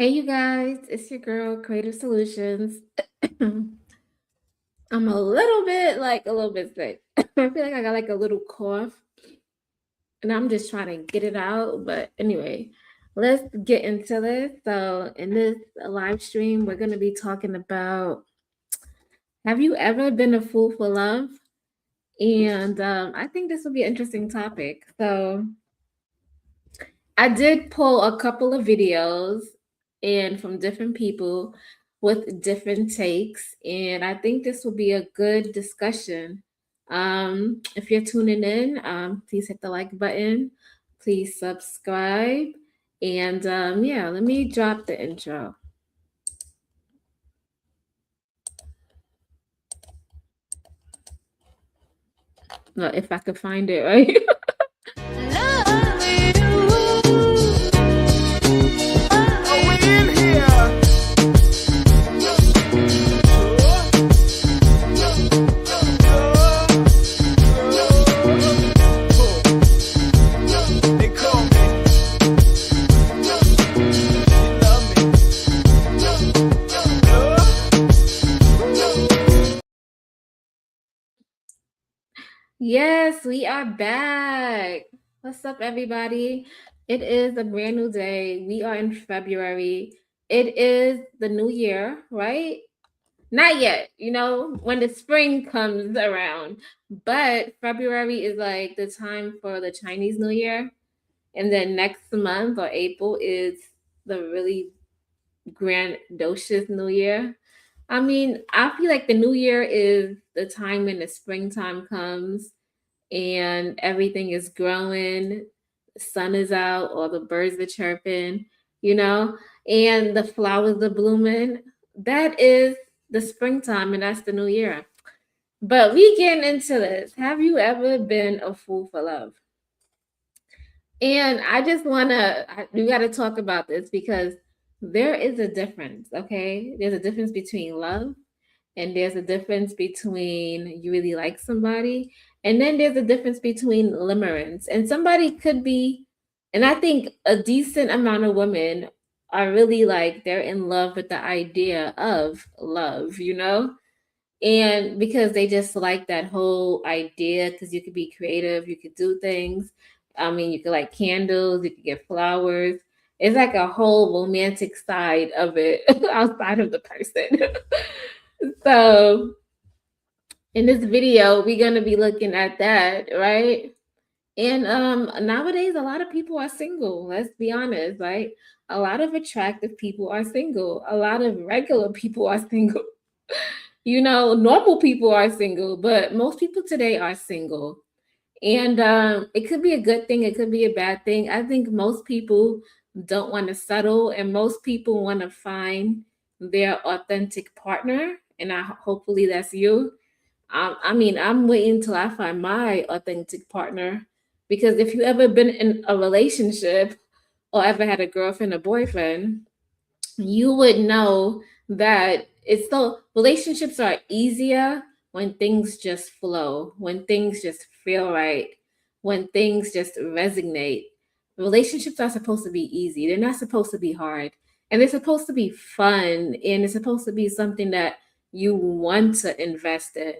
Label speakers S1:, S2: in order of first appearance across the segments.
S1: Hey, you guys, it's your girl, Creative Solutions. I'm a little bit sick. I feel like I got like a little cough and I'm just trying to get it out. But anyway, let's get into this. So, in this live stream, we're going to be talking about have you ever been a fool for love? And I think this will be an interesting topic. So, I did pull a couple of videos and from different people with different takes, and I think this will be a good discussion. If you're tuning in, please hit the like button, please subscribe, and yeah, let me drop the intro. If I could find it, right? Yes, we are back. What's up, everybody? It is a brand new day. We are in February. It is the new year, right? Not yet, when the spring comes around. But February is like the time for the Chinese New Year. And then next month or April is the really grandiose New Year. I mean, I feel like the New Year is the time when the springtime comes and everything is growing, the sun is out, all the birds are chirping, and the flowers are blooming. That is the springtime, and that's the new year. But we getting into this. Have you ever been a fool for love? And I just we got to talk about this because there is a difference, okay? There's a difference between love and there's a difference between you really like somebody, and then there's a difference between limerence. And somebody could be, and I think a decent amount of women are really like they're in love with the idea of love, and because they just like that whole idea, because you could be creative, you could do things. I mean, you could like candles, you could get flowers. It's like a whole romantic side of it outside of the person. So in this video, we're gonna be looking at that, right? And nowadays a lot of people are single, let's be honest, right? A lot of attractive people are single, a lot of regular people are single. Normal people are single, but most people today are single. And it could be a good thing, it could be a bad thing. I think most people don't want to settle, and most people want to find their authentic partner. And hopefully that's you. I mean, I'm waiting till I find my authentic partner, because if you ever been in a relationship or ever had a girlfriend or boyfriend, you would know that relationships are easier when things just flow, when things just feel right, when things just resonate. Relationships are supposed to be easy. They're not supposed to be hard. And they're supposed to be fun, and it's supposed to be something that you want to invest in.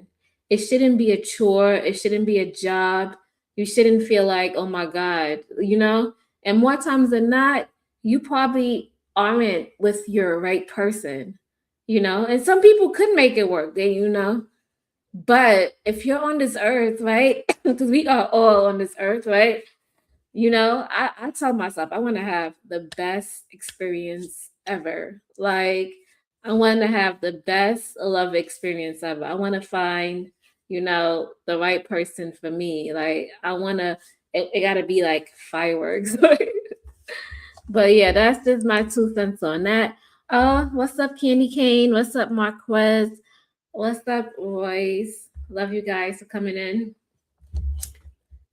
S1: It shouldn't be a chore, it shouldn't be a job. You shouldn't feel like, oh my God, And more times than not, you probably aren't with your right person, and some people could make it work, but if you're on this earth, right? Because we are all on this earth, right? I tell myself I want to have the best experience ever. Like, I want to have the best love experience ever. I want to find, the right person for me. Like, it got to be like fireworks. But yeah, that's just my 2 cents on that. What's up, Candy Cane? What's up, Marquez? What's up, Royce? Love you guys for coming in.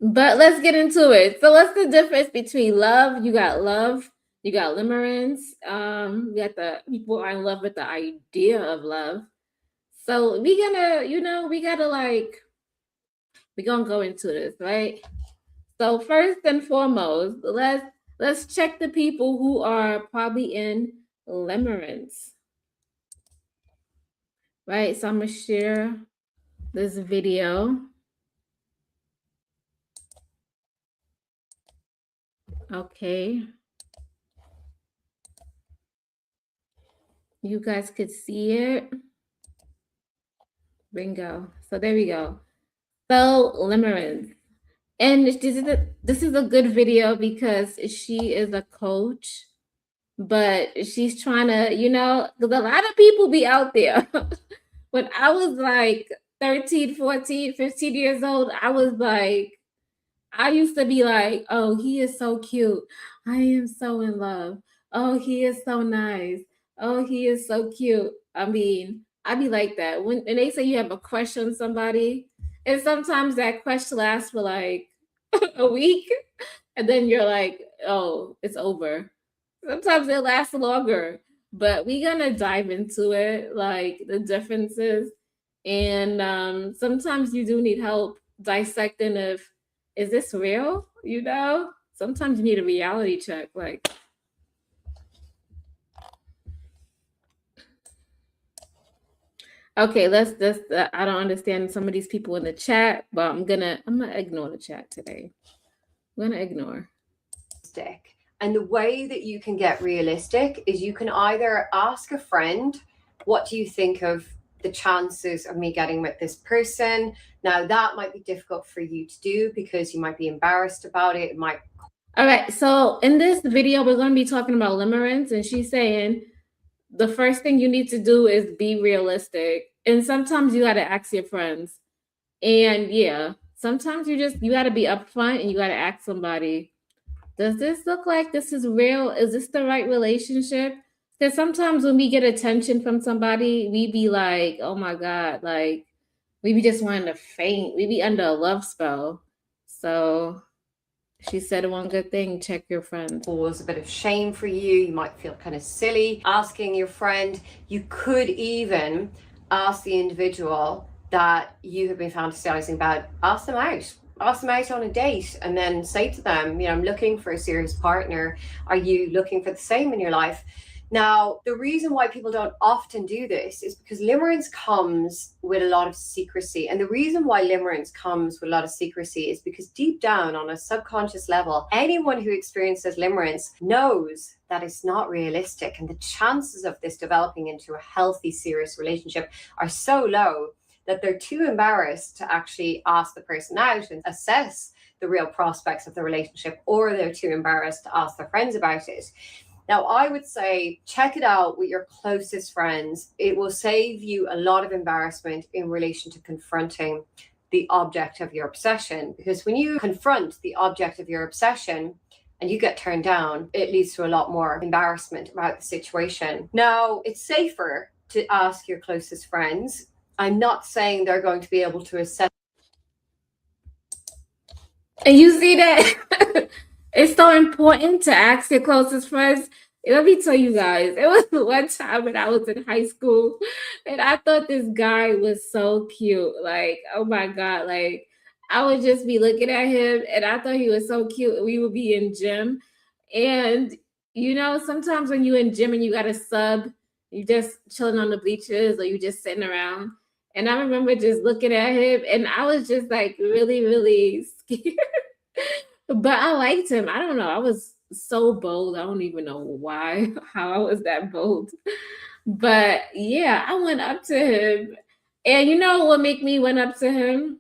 S1: But let's get into it. So what's the difference between love? You got limerence. You got the people are in love with the idea of love. So we're gonna go into this, right? So first and foremost, let's check the people who are probably in limerence, right? So I'm gonna share this video. Okay. You guys could see it. Bingo. So there we go. So limerence. And this is a good video because she is a coach, but she's trying to, because a lot of people be out there. When I was like 13, 14, 15 years old, I used to be like, oh, he is so cute. I am so in love. Oh, he is so nice. Oh, he is so cute. I mean, I be like that. When and they say you have a crush on somebody, and sometimes that crush lasts for like a week, and then you're like, oh, it's over. Sometimes it lasts longer, but we're gonna dive into it, like the differences. And sometimes you do need help dissecting if is this real? Sometimes you need a reality check. Like, okay, let's. I don't understand some of these people in the chat, but I'm gonna ignore the chat today. I'm gonna ignore.
S2: And the way that you can get realistic is you can either ask a friend, what do you think of the chances of me getting with this person? Now, that might be difficult for you to do because you might be embarrassed about it. It might.
S1: All right. So in this video, we're going to be talking about limerence, and she's saying the first thing you need to do is be realistic. And sometimes you got to ask your friends. And yeah, sometimes you got to be upfront and you got to ask somebody, does this look like this is real? Is this the right relationship? Because sometimes when we get attention from somebody, we be like, oh my God, like we be just wanting to faint. We be under a love spell. So she said one good thing, check your friends.
S2: Cause a bit of shame for you. You might feel kind of silly asking your friend. You could even ask the individual that you have been fantasizing about, ask them out on a date, and then say to them, I'm looking for a serious partner. Are you looking for the same in your life? Now, the reason why people don't often do this is because limerence comes with a lot of secrecy. And the reason why limerence comes with a lot of secrecy is because deep down on a subconscious level, anyone who experiences limerence knows that it's not realistic. And the chances of this developing into a healthy, serious relationship are so low that they're too embarrassed to actually ask the person out and assess the real prospects of the relationship, or they're too embarrassed to ask their friends about it. Now, I would say check it out with your closest friends. It will save you a lot of embarrassment in relation to confronting the object of your obsession. Because when you confront the object of your obsession and you get turned down, it leads to a lot more embarrassment about the situation. Now, it's safer to ask your closest friends. I'm not saying they're going to be able to assess.
S1: And you see that? It's so important to ask your closest friends. Let me tell you guys, it was one time when I was in high school and I thought this guy was so cute. Like, oh my God. Like, I would just be looking at him and I thought he was so cute. We would be in gym. And, sometimes when you're in gym and you got a sub, you just chilling on the bleachers or you just sitting around. And I remember just looking at him and I was just like really, really scared. But I liked him. I don't know. I was so bold. I don't even know why, how I was that bold. But yeah, I went up to him. And you know what made me went up to him?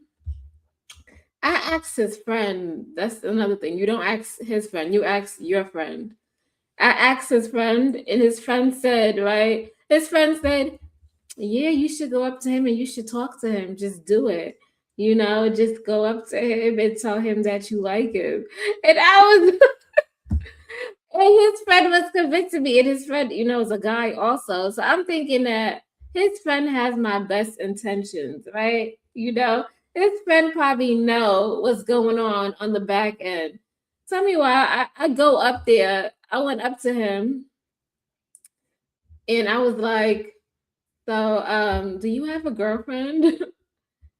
S1: I asked his friend. That's another thing. You don't ask his friend, you ask your friend. I asked his friend, and his friend said, right? His friend said, yeah, you should go up to him and you should talk to him. Just do it. Just go up to him and tell him that you like him. And I was, and his friend was convincing me, and his friend, is a guy also. So I'm thinking that his friend has my best intentions, right? His friend probably know what's going on the back end. Tell me why I go up there. I went up to him and I was like, so, do you have a girlfriend?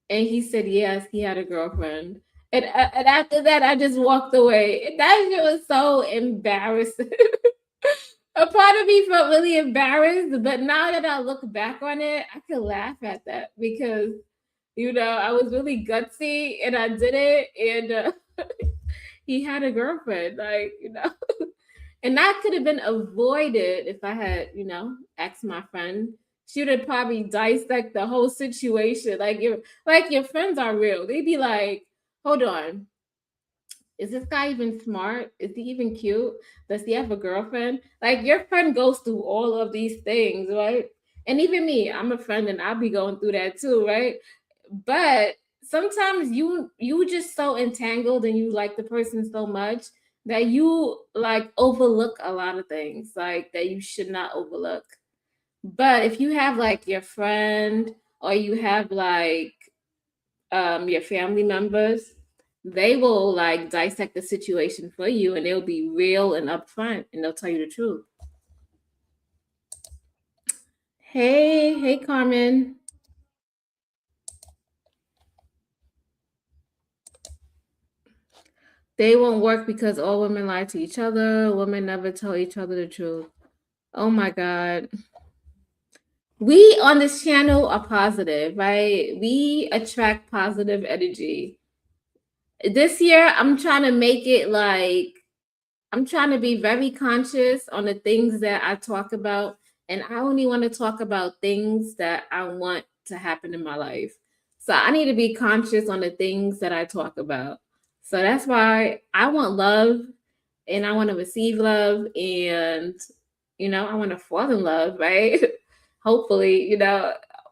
S1: And he said, yes, he had a girlfriend. And after that, I just walked away. And that shit was so embarrassing. a part of me felt really embarrassed, but now that I look back on it, I can laugh at that because I was really gutsy and I did it, and he had a girlfriend, and that could have been avoided if I had, asked my friend. She would have probably dissect the whole situation. Like your friends are real. They'd be like, hold on, is this guy even smart? Is he even cute? Does he have a girlfriend? Like your friend goes through all of these things, right? And even me, I'm a friend and I'll be going through that too, right? But sometimes you just so entangled and you like the person so much that you like overlook a lot of things like that you should not overlook. But if you have like your friend or you have like your family members, they will like dissect the situation for you and they'll be real and upfront and they'll tell you the truth. Hey, Carmen. They won't work because all women lie to each other. Women never tell each other the truth. Oh my God. We on this channel are positive, right? We attract positive energy. This year, I'm trying to make it like I'm trying to be very conscious on the things that I talk about. And I only want to talk about things that I want to happen in my life. So I need to be conscious on the things that I talk about. So that's why I want love and I want to receive love and I want to fall in love, right? Hopefully,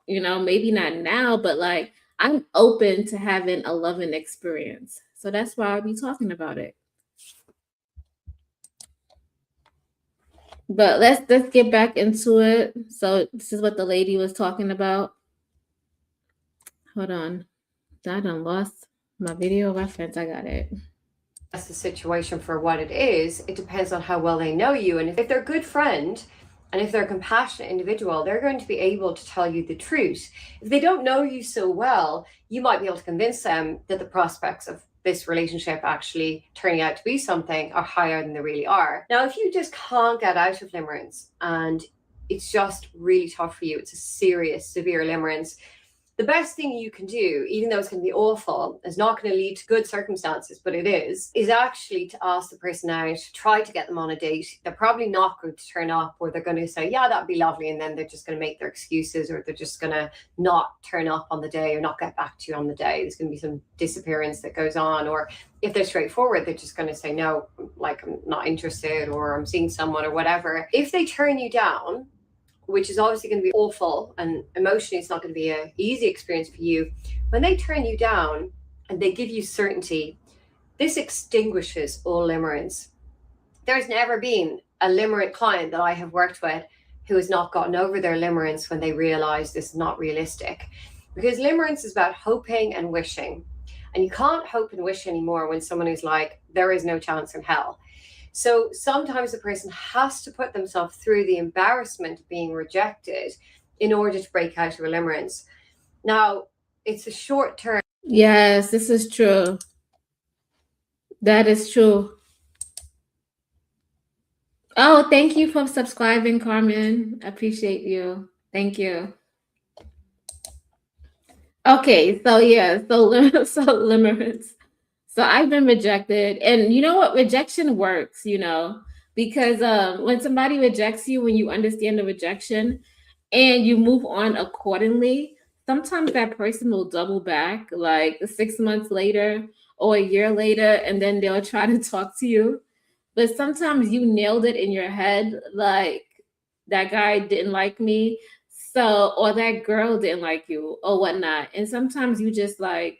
S1: maybe not now, but like I'm open to having a loving experience. So that's why I'll be talking about it. But let's get back into it. So this is what the lady was talking about. Hold on. I done lost my video reference. I got it.
S2: That's the situation for what it is. It depends on how well they know you. And if they're a good friend and if they're a compassionate individual, they're going to be able to tell you the truth. If they don't know you so well, you might be able to convince them that the prospects of this relationship actually turning out to be something are higher than they really are. Now, if you just can't get out of limerence and it's just really tough for you, it's a serious, severe limerence, the best thing you can do, even though it's going to be awful, is not going to lead to good circumstances, but it is actually to ask the person out, try to get them on a date. They're probably not going to turn up, or they're going to say, yeah, that'd be lovely. And then they're just going to make their excuses, or they're just going to not turn up on the day or not get back to you on the day. There's going to be some disappearance that goes on. Or if they're straightforward, they're just going to say, no, like I'm not interested, or I'm seeing someone or whatever. If they turn you down, which is obviously going to be awful and emotionally it's not going to be an easy experience for you, when they turn you down and they give you certainty, this extinguishes all limerence. There's never been a limerent client that I have worked with who has not gotten over their limerence when they realize this is not realistic, because limerence is about hoping and wishing, and you can't hope and wish anymore when someone is like, there is no chance in hell. So sometimes the person has to put themselves through the embarrassment of being rejected in order to break out of a limerence. Now, it's a short term.
S1: Yes, this is true. That is true. Oh, thank you for subscribing, Carmen. I appreciate you. Thank you. Okay, so yeah, so limerence. So I've been rejected, and you know what? Rejection works, because when somebody rejects you, when you understand the rejection, and you move on accordingly, sometimes that person will double back, like 6 months later or a year later, and then they'll try to talk to you. But sometimes you nailed it in your head, like that guy didn't like me, so or that girl didn't like you or whatnot, and sometimes you just like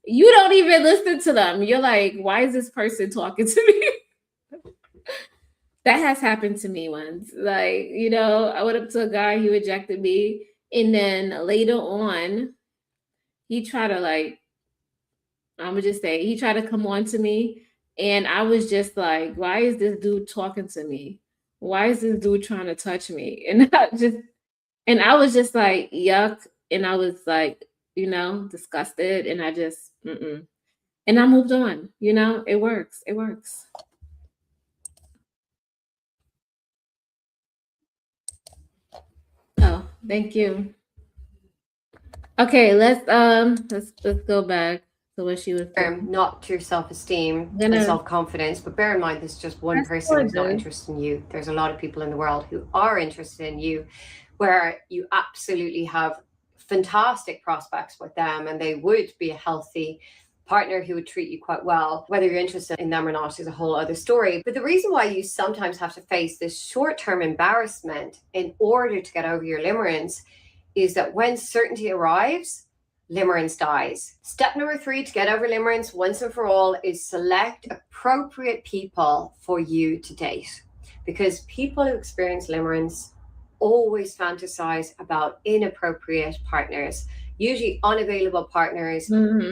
S1: you don't even listen to them. You're like, why is this person talking to me? That has happened to me once. Like, I went up to a guy, he rejected me. And then later on, he tried to I'm gonna just say, he tried to come on to me. And I was just like, why is this dude talking to me? Why is this dude trying to touch me? And I was just like, yuck. And I was like, disgusted. And I just, and I moved on. It works. It works. Thank you. Okay, let's go back to what she was saying.
S2: Not to your self-esteem
S1: I'm
S2: and
S1: gonna
S2: self-confidence, but bear in mind there's just one
S1: fast
S2: person
S1: forward
S2: who's not
S1: this.
S2: interested in you. There's a lot of people in the world who are interested in you, where you absolutely have fantastic prospects with them, and they would be a healthy partner who would treat you quite well. Whether you're interested in them or not is a whole other story. But the reason why you sometimes have to face this short-term embarrassment in order to get over your limerence is that when certainty arrives, limerence dies. Step number 3 to get over limerence once and for all is select appropriate people for you to date. Because people who experience limerence always fantasize about inappropriate partners, usually unavailable partners,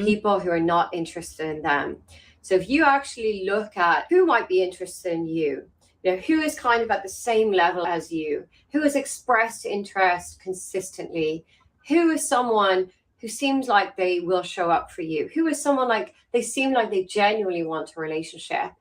S2: people who are not interested in them. So if you actually look at who might be interested in you, who is kind of at the same level as you, who has expressed interest consistently, who is someone who seems like they will show up for you, who is someone like they seem like they genuinely want a relationship.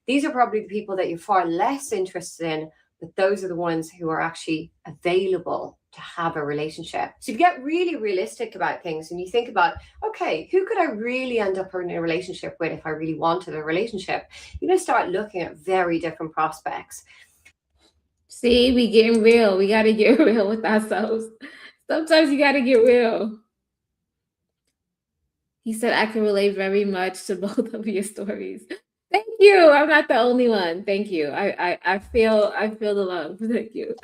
S2: These are probably the people that you're far less interested in, but those are the ones who are actually available to have a relationship. So you get really realistic about things and you think about, okay, who could I really end up in a relationship with if I really wanted a relationship? You're going to start looking at very different prospects.
S1: See, we getting real. We got to get real with ourselves. Sometimes you got to get real. He said, I can relate very much to both of your stories. Thank you. I'm not the only one. Thank you. I feel the love. Thank you.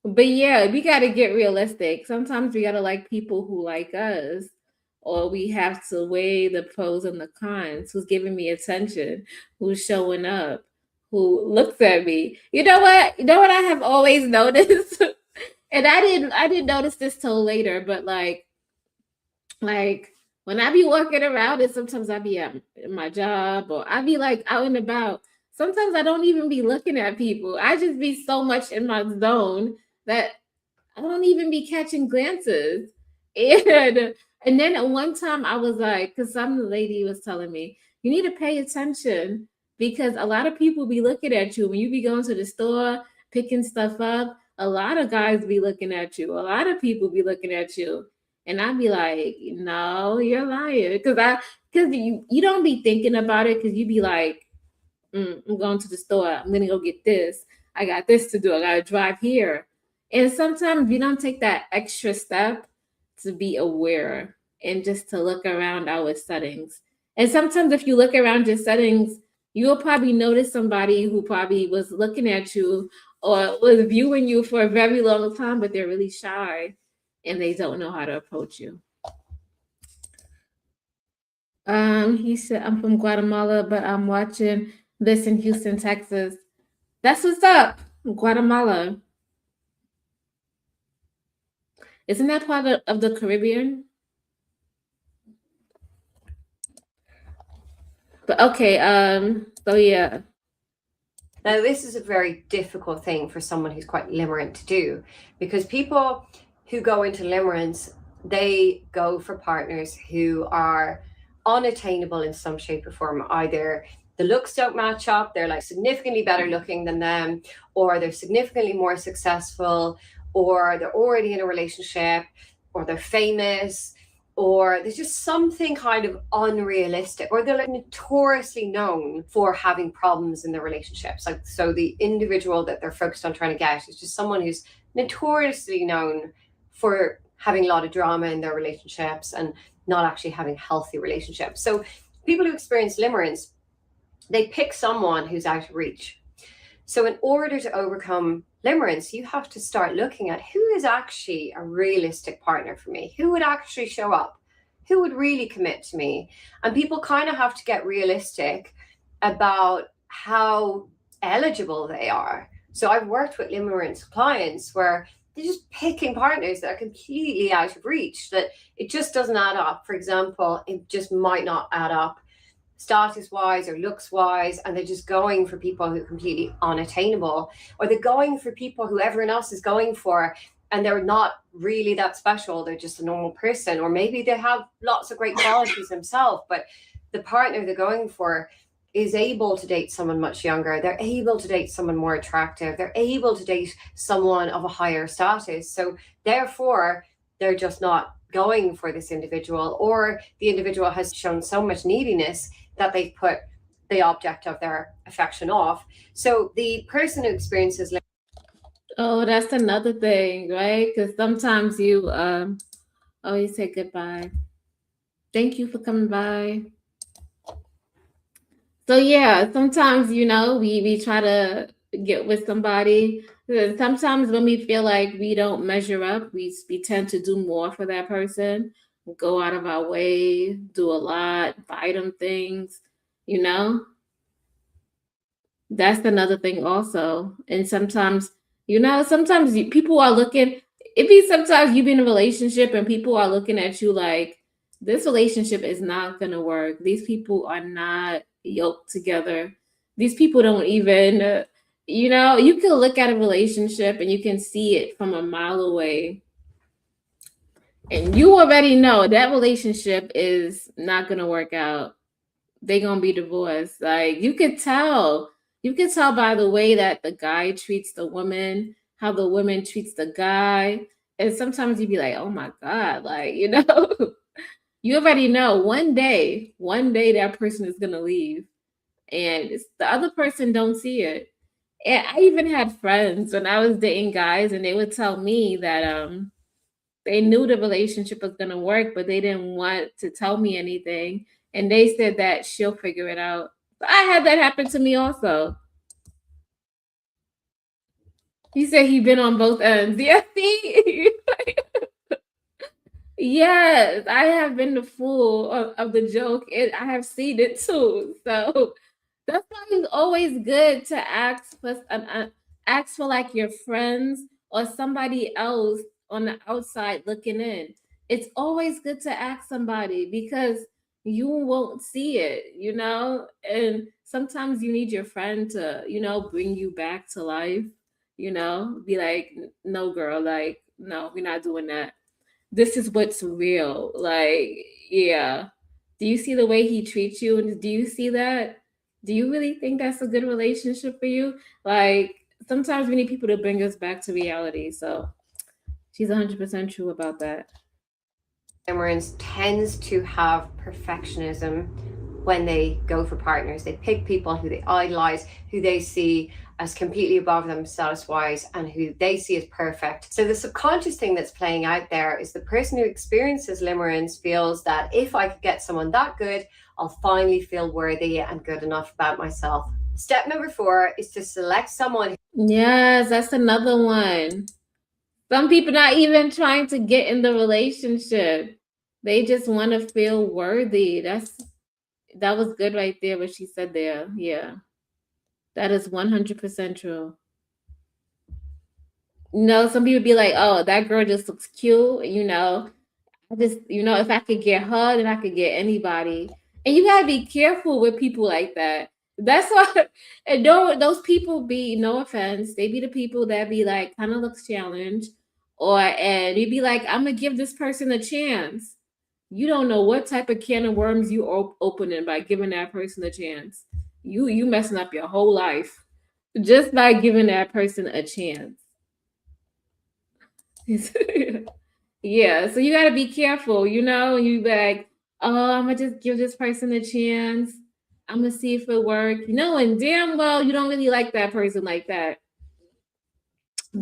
S1: But yeah, we got to get realistic. Sometimes we got to like people who like us, or we have to weigh the pros and the cons. Who's giving me attention? Who's showing up? Who looks at me? You know what? You know what I have always noticed, and I didn't notice this till later. But like when I be walking around, and sometimes I be at my job, or I be like out and about. Sometimes I don't even be looking at people. I just be so much in my zone that I don't even be catching glances. And then one time I was like, because some lady was telling me, you need to pay attention because a lot of people be looking at you when you be going to the store, picking stuff up. A lot of guys be looking at you. A lot of people be looking at you. And I'd be like, no, you're lying. Because you don't be thinking about it because you be like, I'm going to the store. I'm gonna go get this. I got this to do. I gotta drive here. And sometimes you don't take that extra step to be aware and just to look around our settings. And sometimes if you look around your settings, you'll probably notice somebody who probably was looking at you or was viewing you for a very long time, but they're really shy and they don't know how to approach you. He said, I'm from Guatemala, but I'm watching this in Houston, Texas. That's what's up, Guatemala. Isn't that part of the Caribbean? But okay, so yeah.
S2: Now, this is a very difficult thing for someone who's quite limerent to do, because people who go into limerence, they go for partners who are unattainable in some shape or form. Either the looks don't match up, they're like significantly better looking than them, or they're significantly more successful, or they're already in a relationship, or they're famous, or there's just something kind of unrealistic, or they're like notoriously known for having problems in their relationships. Like, so the individual that they're focused on trying to get is just someone who's notoriously known for having a lot of drama in their relationships and not actually having healthy relationships. So people who experience limerence, they pick someone who's out of reach. So in order to overcome limerence, you have to start looking at who is actually a realistic partner for me, who would actually show up, who would really commit to me. And people kind of have to get realistic about how eligible they are. So I've worked with limerence clients where they're just picking partners that are completely out of reach, that it just doesn't add up. For example, it just might not add up status wise or looks wise, and they're just going for people who are completely unattainable, or they're going for people who everyone else is going for and they're not really that special, they're just a normal person, or maybe they have lots of great qualities themselves, but the partner they're going for is able to date someone much younger. They're able to date someone more attractive. They're able to date someone of a higher status. So therefore, they're just not going for this individual, or the individual has shown so much neediness that they've put the object of their affection off. So the person who experiences
S1: Oh, that's another thing, right? Because sometimes you always say goodbye. Thank you for coming by. So yeah, sometimes we try to get with somebody. Sometimes when we feel like we don't measure up, we tend to do more for that person, go out of our way, do a lot, buy them things, you know. That's another thing also. And sometimes, people are looking. It be sometimes you be in a relationship and people are looking at you like this relationship is not gonna work. These people are not yoked together. These people don't even, you can look at a relationship and you can see it from a mile away. And you already know that relationship is not gonna work out. They gonna be divorced. Like you could tell. You can tell by the way that the guy treats the woman, how the woman treats the guy. And sometimes you'd be like, oh my God, like, you already know one day that person is gonna leave. And the other person don't see it. And I even had friends when I was dating guys and they would tell me that they knew the relationship was gonna work, but they didn't want to tell me anything. And they said that she'll figure it out. I had that happen to me also. He said he'd been on both ends. Yeah, see? Yes, I have been the fool of the joke, and I have seen it too. So that's why it's always good to ask for like your friends or somebody else on the outside looking in. It's always good to ask somebody because you won't see it, and sometimes you need your friend to, bring you back to life, be like, no, girl, like, no, we're not doing that. This is what's real. Like, yeah. Do you see the way he treats you? And do you see that? Do you really think that's a good relationship for you? Like, sometimes we need people to bring us back to reality. So she's 100% true about that.
S2: limerence tends to have perfectionism when they go for partners. They pick people who they idolize, who they see as completely above them status wise, and who they see as perfect. So the subconscious thing that's playing out there is the person who experiences limerence feels that if I could get someone that good, I'll finally feel worthy and good enough about myself. Step number 4 is to select someone.
S1: Yes, that's another one. Some people not even trying to get in the relationship. They just want to feel worthy. That was good right there what she said there. Yeah. That is 100% true. Some people be like, "Oh, that girl just looks cute," I just, if I could get her, then I could get anybody. And you gotta be careful with people like that. That's why, and don't those people be, no offense, they be the people that be like kind of looks challenged, and you be like, I'm gonna give this person a chance. You don't know what type of can of worms you opening by giving that person a chance. You messing up your whole life just by giving that person a chance. Yeah, so you got to be careful, you be like, oh, I'm gonna just give this person a chance. I'm gonna see if it works, and damn well you don't really like that person like that.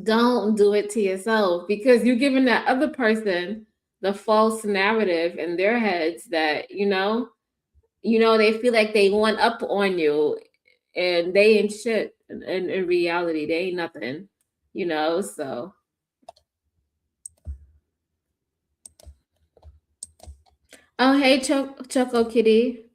S1: Don't do it to yourself because you're giving that other person the false narrative in their heads that they feel like they want up on you, and they ain't shit. In reality, they ain't nothing, so. Oh, hey, Choco Kitty.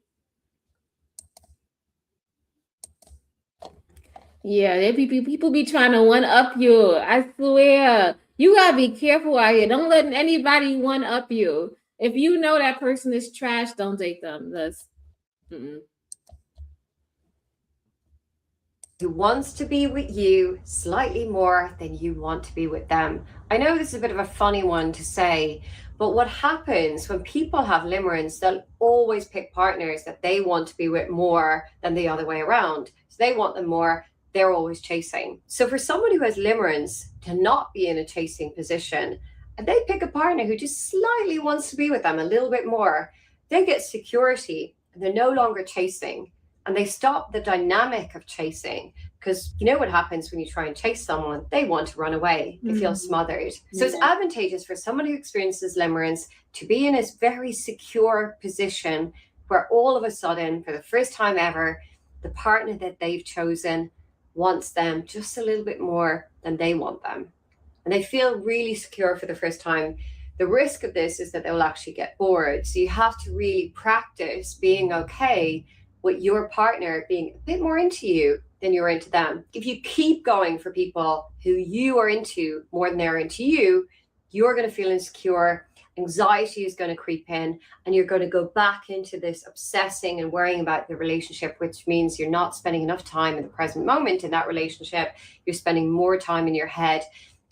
S1: Yeah, there be people be trying to one up you. I swear. You gotta be careful out here. Don't let anybody one up you. If you know that person is trash, don't date them. Mm-mm.
S2: who wants to be with you slightly more than you want to be with them. I know this is a bit of a funny one to say, but what happens when people have limerence, they'll always pick partners that they want to be with more than the other way around. So they want them more, they're always chasing. So for someone who has limerence to not be in a chasing position, and they pick a partner who just slightly wants to be with them a little bit more, they get security and they're no longer chasing, and they stop the dynamic of chasing. Because you know what happens when you try and chase someone? They want to run away. They feel smothered. So it's advantageous for someone who experiences limerence to be in a very secure position where all of a sudden, for the first time ever, the partner that they've chosen wants them just a little bit more than they want them. And they feel really secure for the first time. The risk of this is that they'll actually get bored. So you have to really practice being okay with your partner being a bit more into you than you're into them. If you keep going for people who you are into more than they're into you, you're going to feel insecure. Anxiety is going to creep in, and you're going to go back into this obsessing and worrying about the relationship, which means you're not spending enough time in the present moment in that relationship. You're spending more time in your head.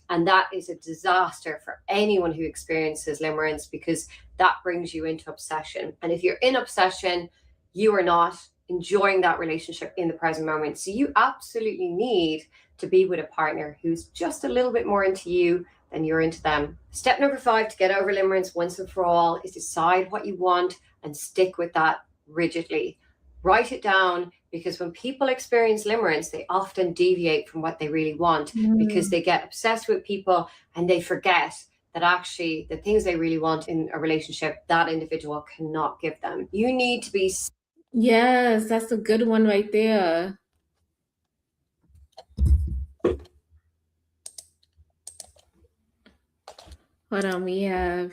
S2: And that is a disaster for anyone who experiences limerence, because that brings you into obsession. And if you're in obsession, you are not enjoying that relationship in the present moment. So you absolutely need to be with a partner who's just a little bit more into you than you're into them. Step number 5 to get over limerence once and for all is decide what you want and stick with that rigidly. Write it down, because when people experience limerence, they often deviate from what they really want because they get obsessed with people and they forget that actually the things they really want in a relationship, that individual cannot give them. You need to be.
S1: Yes, that's a good one right there. Hold on, I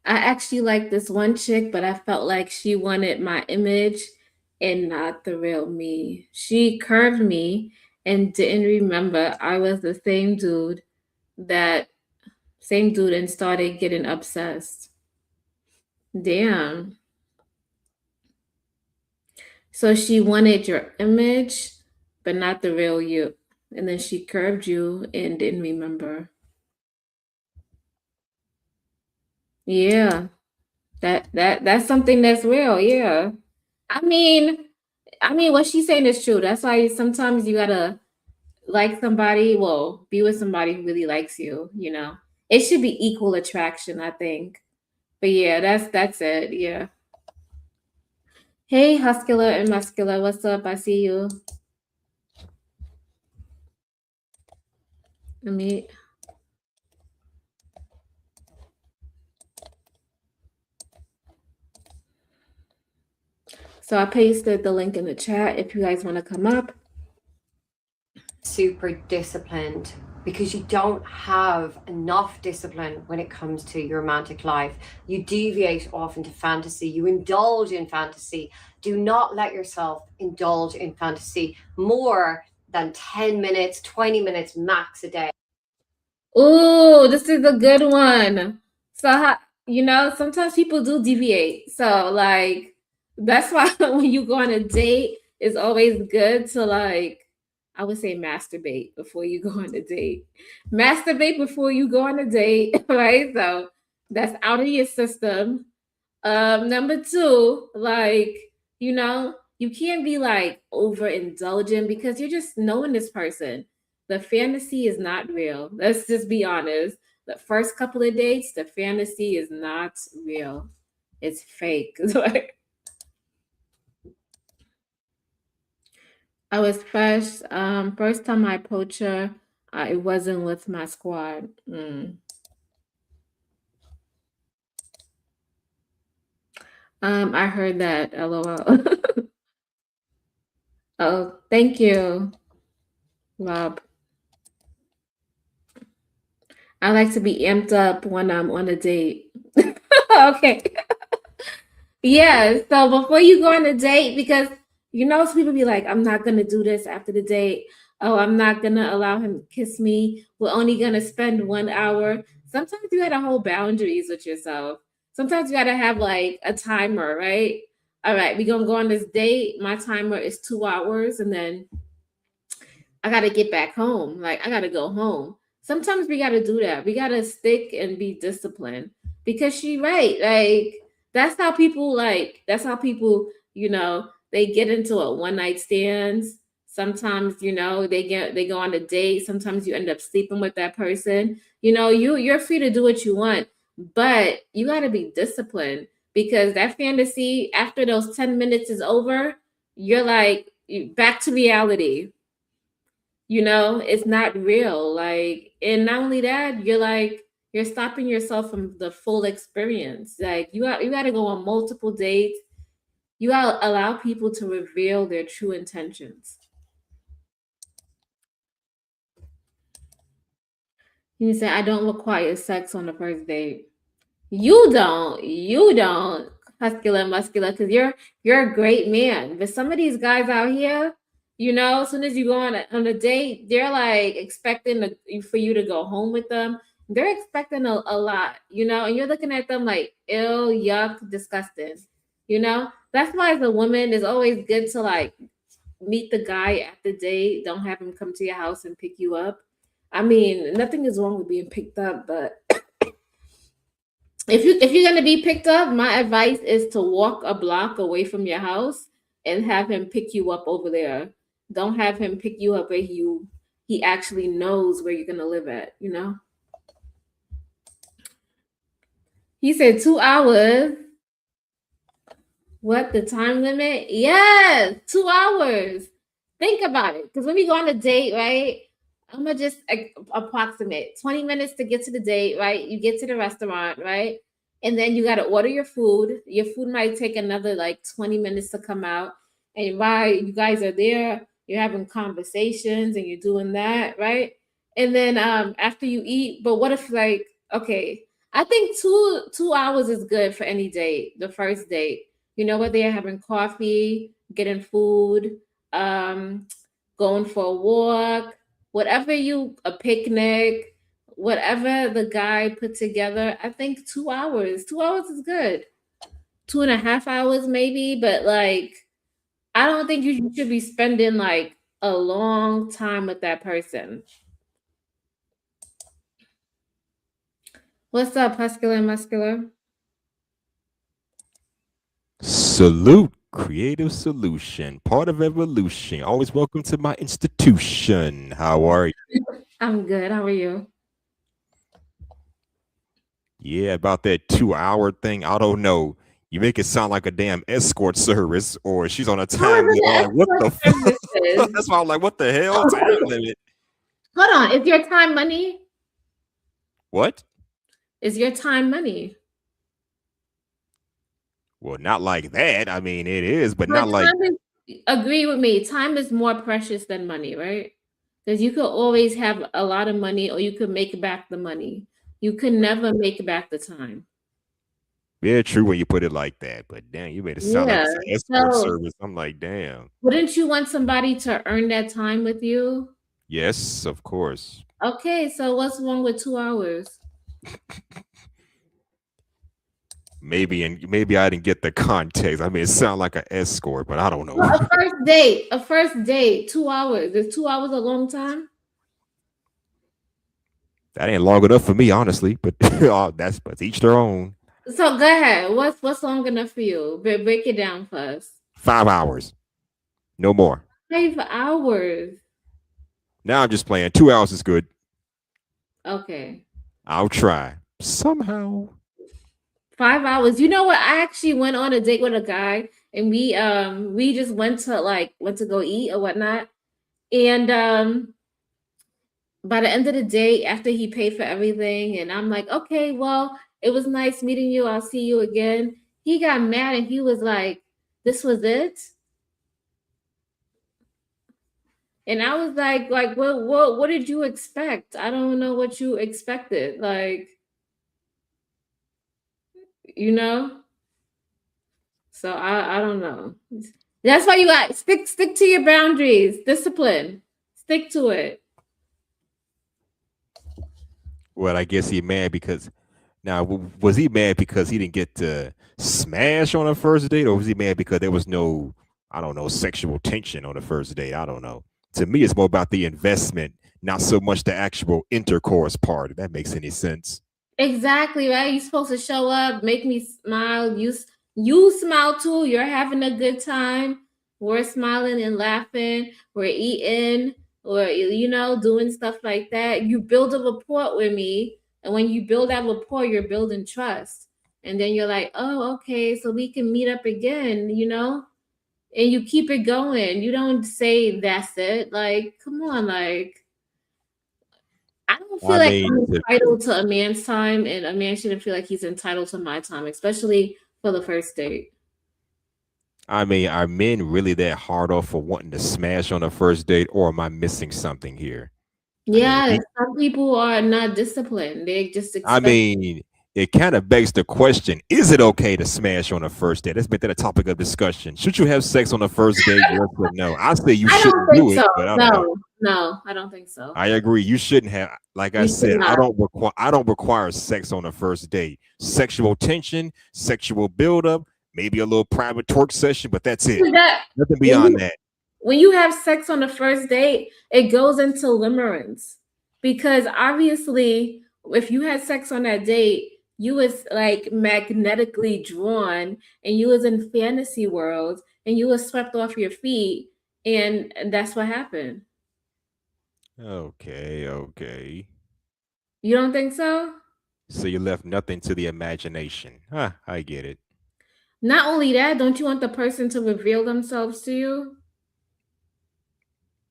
S1: actually like this one chick, but I felt like she wanted my image and not the real me. She curved me and didn't remember I was the same dude and started getting obsessed. Damn. So she wanted your image, but not the real you. And then she curved you and didn't remember. Yeah. That's something that's real, yeah. I mean, what she's saying is true. That's why sometimes you gotta like somebody, well, be with somebody who really likes you, you know. It should be equal attraction, I think. But yeah, that's it. Yeah. Hey, Huscular and Muscular, what's up? I see you. Let me. So I pasted the link in the chat if you guys want to come up.
S2: Super disciplined, because you don't have enough discipline when it comes to your romantic life. You deviate off into fantasy. You indulge in fantasy. Do not let yourself indulge in fantasy more than 10 minutes, 20 minutes max a day.
S1: Oh, this is a good one. So, sometimes people do deviate. So, like, that's why when you go on a date, it's always good to, like, I would say masturbate before you go on a date. Masturbate before you go on a date, right? So, that's out of your system. Number 2, like, you can't be like overindulgent because you're just knowing this person. The fantasy is not real. Let's just be honest. The first couple of dates, the fantasy is not real. It's fake. I was first time I approached her, it wasn't with my squad. I heard that. LOL. Oh, thank you, Rob. I like to be amped up when I'm on a date. Okay. Yeah. So before you go on a date, because some people be like, I'm not gonna do this after the date. Oh, I'm not gonna allow him to kiss me. We're only gonna spend 1 hour. Sometimes you gotta hold boundaries with yourself. Sometimes you gotta have like a timer, right? All right, we're gonna go on this date. My timer is 2 hours, and then I gotta get back home. Like I gotta go home. Sometimes we gotta do that. We gotta stick and be disciplined because she right. Like that's how people, they get into a one night stands. Sometimes, they go on a date. Sometimes you end up sleeping with that person. You're free to do what you want, but you gotta be disciplined because that fantasy after those 10 minutes is over, you're like back to reality. It's not real. Like, and not only that, you're stopping yourself from the full experience. Like, you got to go on multiple dates. You got to allow people to reveal their true intentions. You say, I don't require sex on the first date. You don't, muscular, muscular, because you're a great man. But some of these guys out here, as soon as you go on a date, they're like expecting for you to go home with them. They're expecting a lot, and you're looking at them like ill, yuck, disgusting. That's why as a woman, it's always good to like meet the guy at the date. Don't have him come to your house and pick you up. I mean, nothing is wrong with being picked up, but if you're gonna be picked up, my advice is to walk a block away from your house and have him pick you up over there. Don't have him pick you up where he actually knows where you're gonna live at. He said 2 hours. What, the time limit? Yes, 2 hours. Think about it. Because when we go on a date, right? I'm gonna just approximate 20 minutes to get to the date, right? You get to the restaurant, right? And then you gotta order your food. Your food might take another like 20 minutes to come out. And while you guys are there, you're having conversations and you're doing that, right? And then after you eat, but what if like, okay, I think two hours is good for any date, the first date. What they're having coffee, getting food, going for a walk, whatever a picnic, whatever the guy put together. I think 2 hours. 2 hours is good. 2.5 hours maybe, but like I don't think you should be spending like a long time with that person. What's up, Huscular and Muscular?
S3: Salute, creative solution, part of evolution. Always welcome to my institution. How are you?
S1: I'm good. How are you?
S3: Yeah, about that 2 hour thing. I don't know. You make it sound like a damn escort service, or she's on a
S1: How is
S3: time limit.
S1: it
S3: I'm
S1: an
S3: like, what the
S1: escort
S3: fuck?
S1: services?
S3: That's why I'm like, what the hell? Time limit?
S1: Hold on. Is your time money?
S3: What?
S1: Is your time money?
S3: Well, not like that. I mean, it is, but
S1: But
S3: not like.
S1: agree with me. Time is more precious than money, right? Because you could always have a lot of money, or you could make back the money. You could never make back the time.
S3: Yeah, true when you put it like that. But damn, you made it sound like
S1: Yeah.
S3: it's an escort
S1: So
S3: service. I'm like, damn.
S1: wouldn't you want somebody to earn that time with you?
S3: Yes, of course.
S1: Okay, so what's wrong with 2 hours?
S3: Maybe I didn't get the context. I mean, it sounded like an escort, but I don't know.
S1: Well, a first date, 2 hours. Is 2 hours a long time?
S3: That ain't long enough for me, honestly. But but each their own.
S1: So go ahead. What's long enough for you? Break it down first.
S3: 5 hours, no more.
S1: 5 hours.
S3: Now I'm just playing. 2 hours is good.
S1: Okay.
S3: I'll try somehow.
S1: 5 hours. You know what? I actually went on a date with a guy, and we just went to go eat or whatnot. And by the end of the day, after he paid for everything, and I'm like, okay, well, it was nice meeting you. I'll see you again. He got mad and he was like, this was it. And I was like, what did you expect? I don't know what you expected. Like, you know? So I don't know. That's why you got stick to your boundaries, discipline. Stick to it.
S3: Well, I guess he mad because now was he mad because he didn't get to smash on the first date, or was he mad because there was no, I don't know, sexual tension on the first date? I don't know. To me, it's more about the investment, not so much the actual intercourse part. If that makes any sense.
S1: Exactly, right? You're supposed to show up, make me smile. You smile too. You're having a good time. We're smiling and laughing. We're eating, or doing stuff like that. You build a rapport with me, and when you build that rapport, you're building trust. And then you're like, oh, okay, so we can meet up again, and you keep it going. You don't say that's it. Like, come on, like I don't feel
S3: I
S1: like
S3: mean,
S1: I'm entitled to a man's time, and a man shouldn't feel like he's entitled to my time, especially for the first date.
S3: are men really that hard off for wanting to smash on a first date, or am I missing something here? I mean, if
S1: Yeah,
S3: you,
S1: some people are not disciplined. They just
S3: I
S1: expect.
S3: mean, it kind of begs the question: is it okay to smash on a first date? Let's make that a topic of discussion. Should you have sex on a first date? Yes or no? I say you
S1: I don't
S3: shouldn't
S1: think
S3: do it,
S1: so.
S3: but I don't know.
S1: No, no, I don't think so.
S3: I agree. You shouldn't have. Like I
S1: You should
S3: said,
S1: not.
S3: I don't require sex on a first date. Sexual tension, sexual buildup, maybe a little private twerk session, but that's it.
S1: That
S3: Nothing
S1: when
S3: beyond
S1: you,
S3: that.
S1: when you have sex on the first date, it goes into limerence because obviously, if you had sex on that date, you was like magnetically drawn, and you was in fantasy world, and you was swept off your feet, and that's what happened.
S3: Okay, okay.
S1: You don't think so?
S3: So you left nothing to the imagination. Huh, I get it.
S1: Not only that, don't you want the person to reveal themselves to you?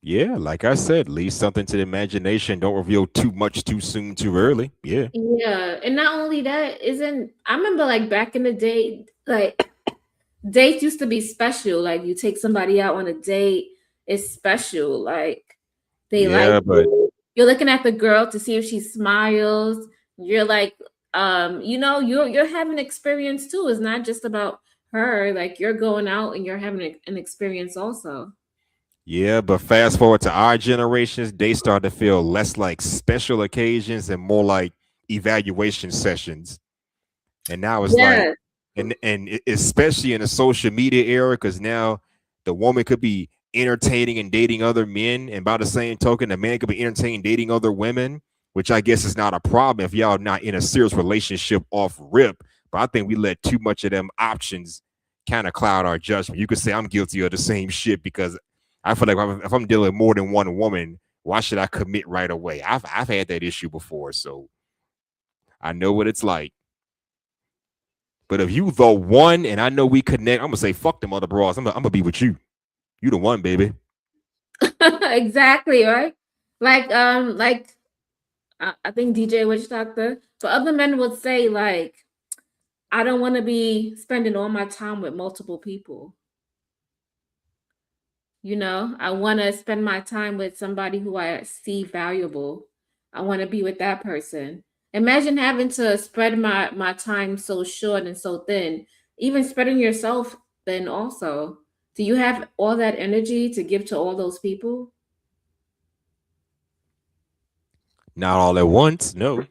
S3: Yeah, like I said, leave something to the imagination. Don't reveal too much too soon, too early. Yeah.
S1: Yeah, and not only that, isn't I remember like back in the day, like dates used to be special. Like you take somebody out on a date, it's special. Like they like
S3: Yeah, but
S1: you. You're looking at the girl to see if she smiles. You're like, you're having experience too. It's not just about her. Like you're going out and you're having an experience also.
S3: yeah, but fast forward to our generations, they start to feel less like special occasions and more like evaluation sessions. And now it's like,
S1: Yeah.
S3: especially in the social media era, because now the woman could be entertaining and dating other men, and by the same token, the man could be entertaining dating other women, which I guess is not a problem if y'all not in a serious relationship off rip. But I think we let too much of them options kind of cloud our judgment. You could say I'm guilty of the same shit because I feel like if I'm dealing with more than one woman, why should I commit right away? I've had that issue before, so I know what it's like. But if you the one and I know we connect, I'm gonna say fuck them other bras. I'm gonna be with you. You the one, baby.
S1: Exactly, right? Like I think DJ Witch Doctor, but other men would say like, I don't want to be spending all my time with multiple people. I want to spend my time with somebody who I see valuable. I want to be with that person. Imagine having to spread my time so short and so thin. Even spreading yourself thin also. Do you have all that energy to give to all those people?
S3: Not all at once, no.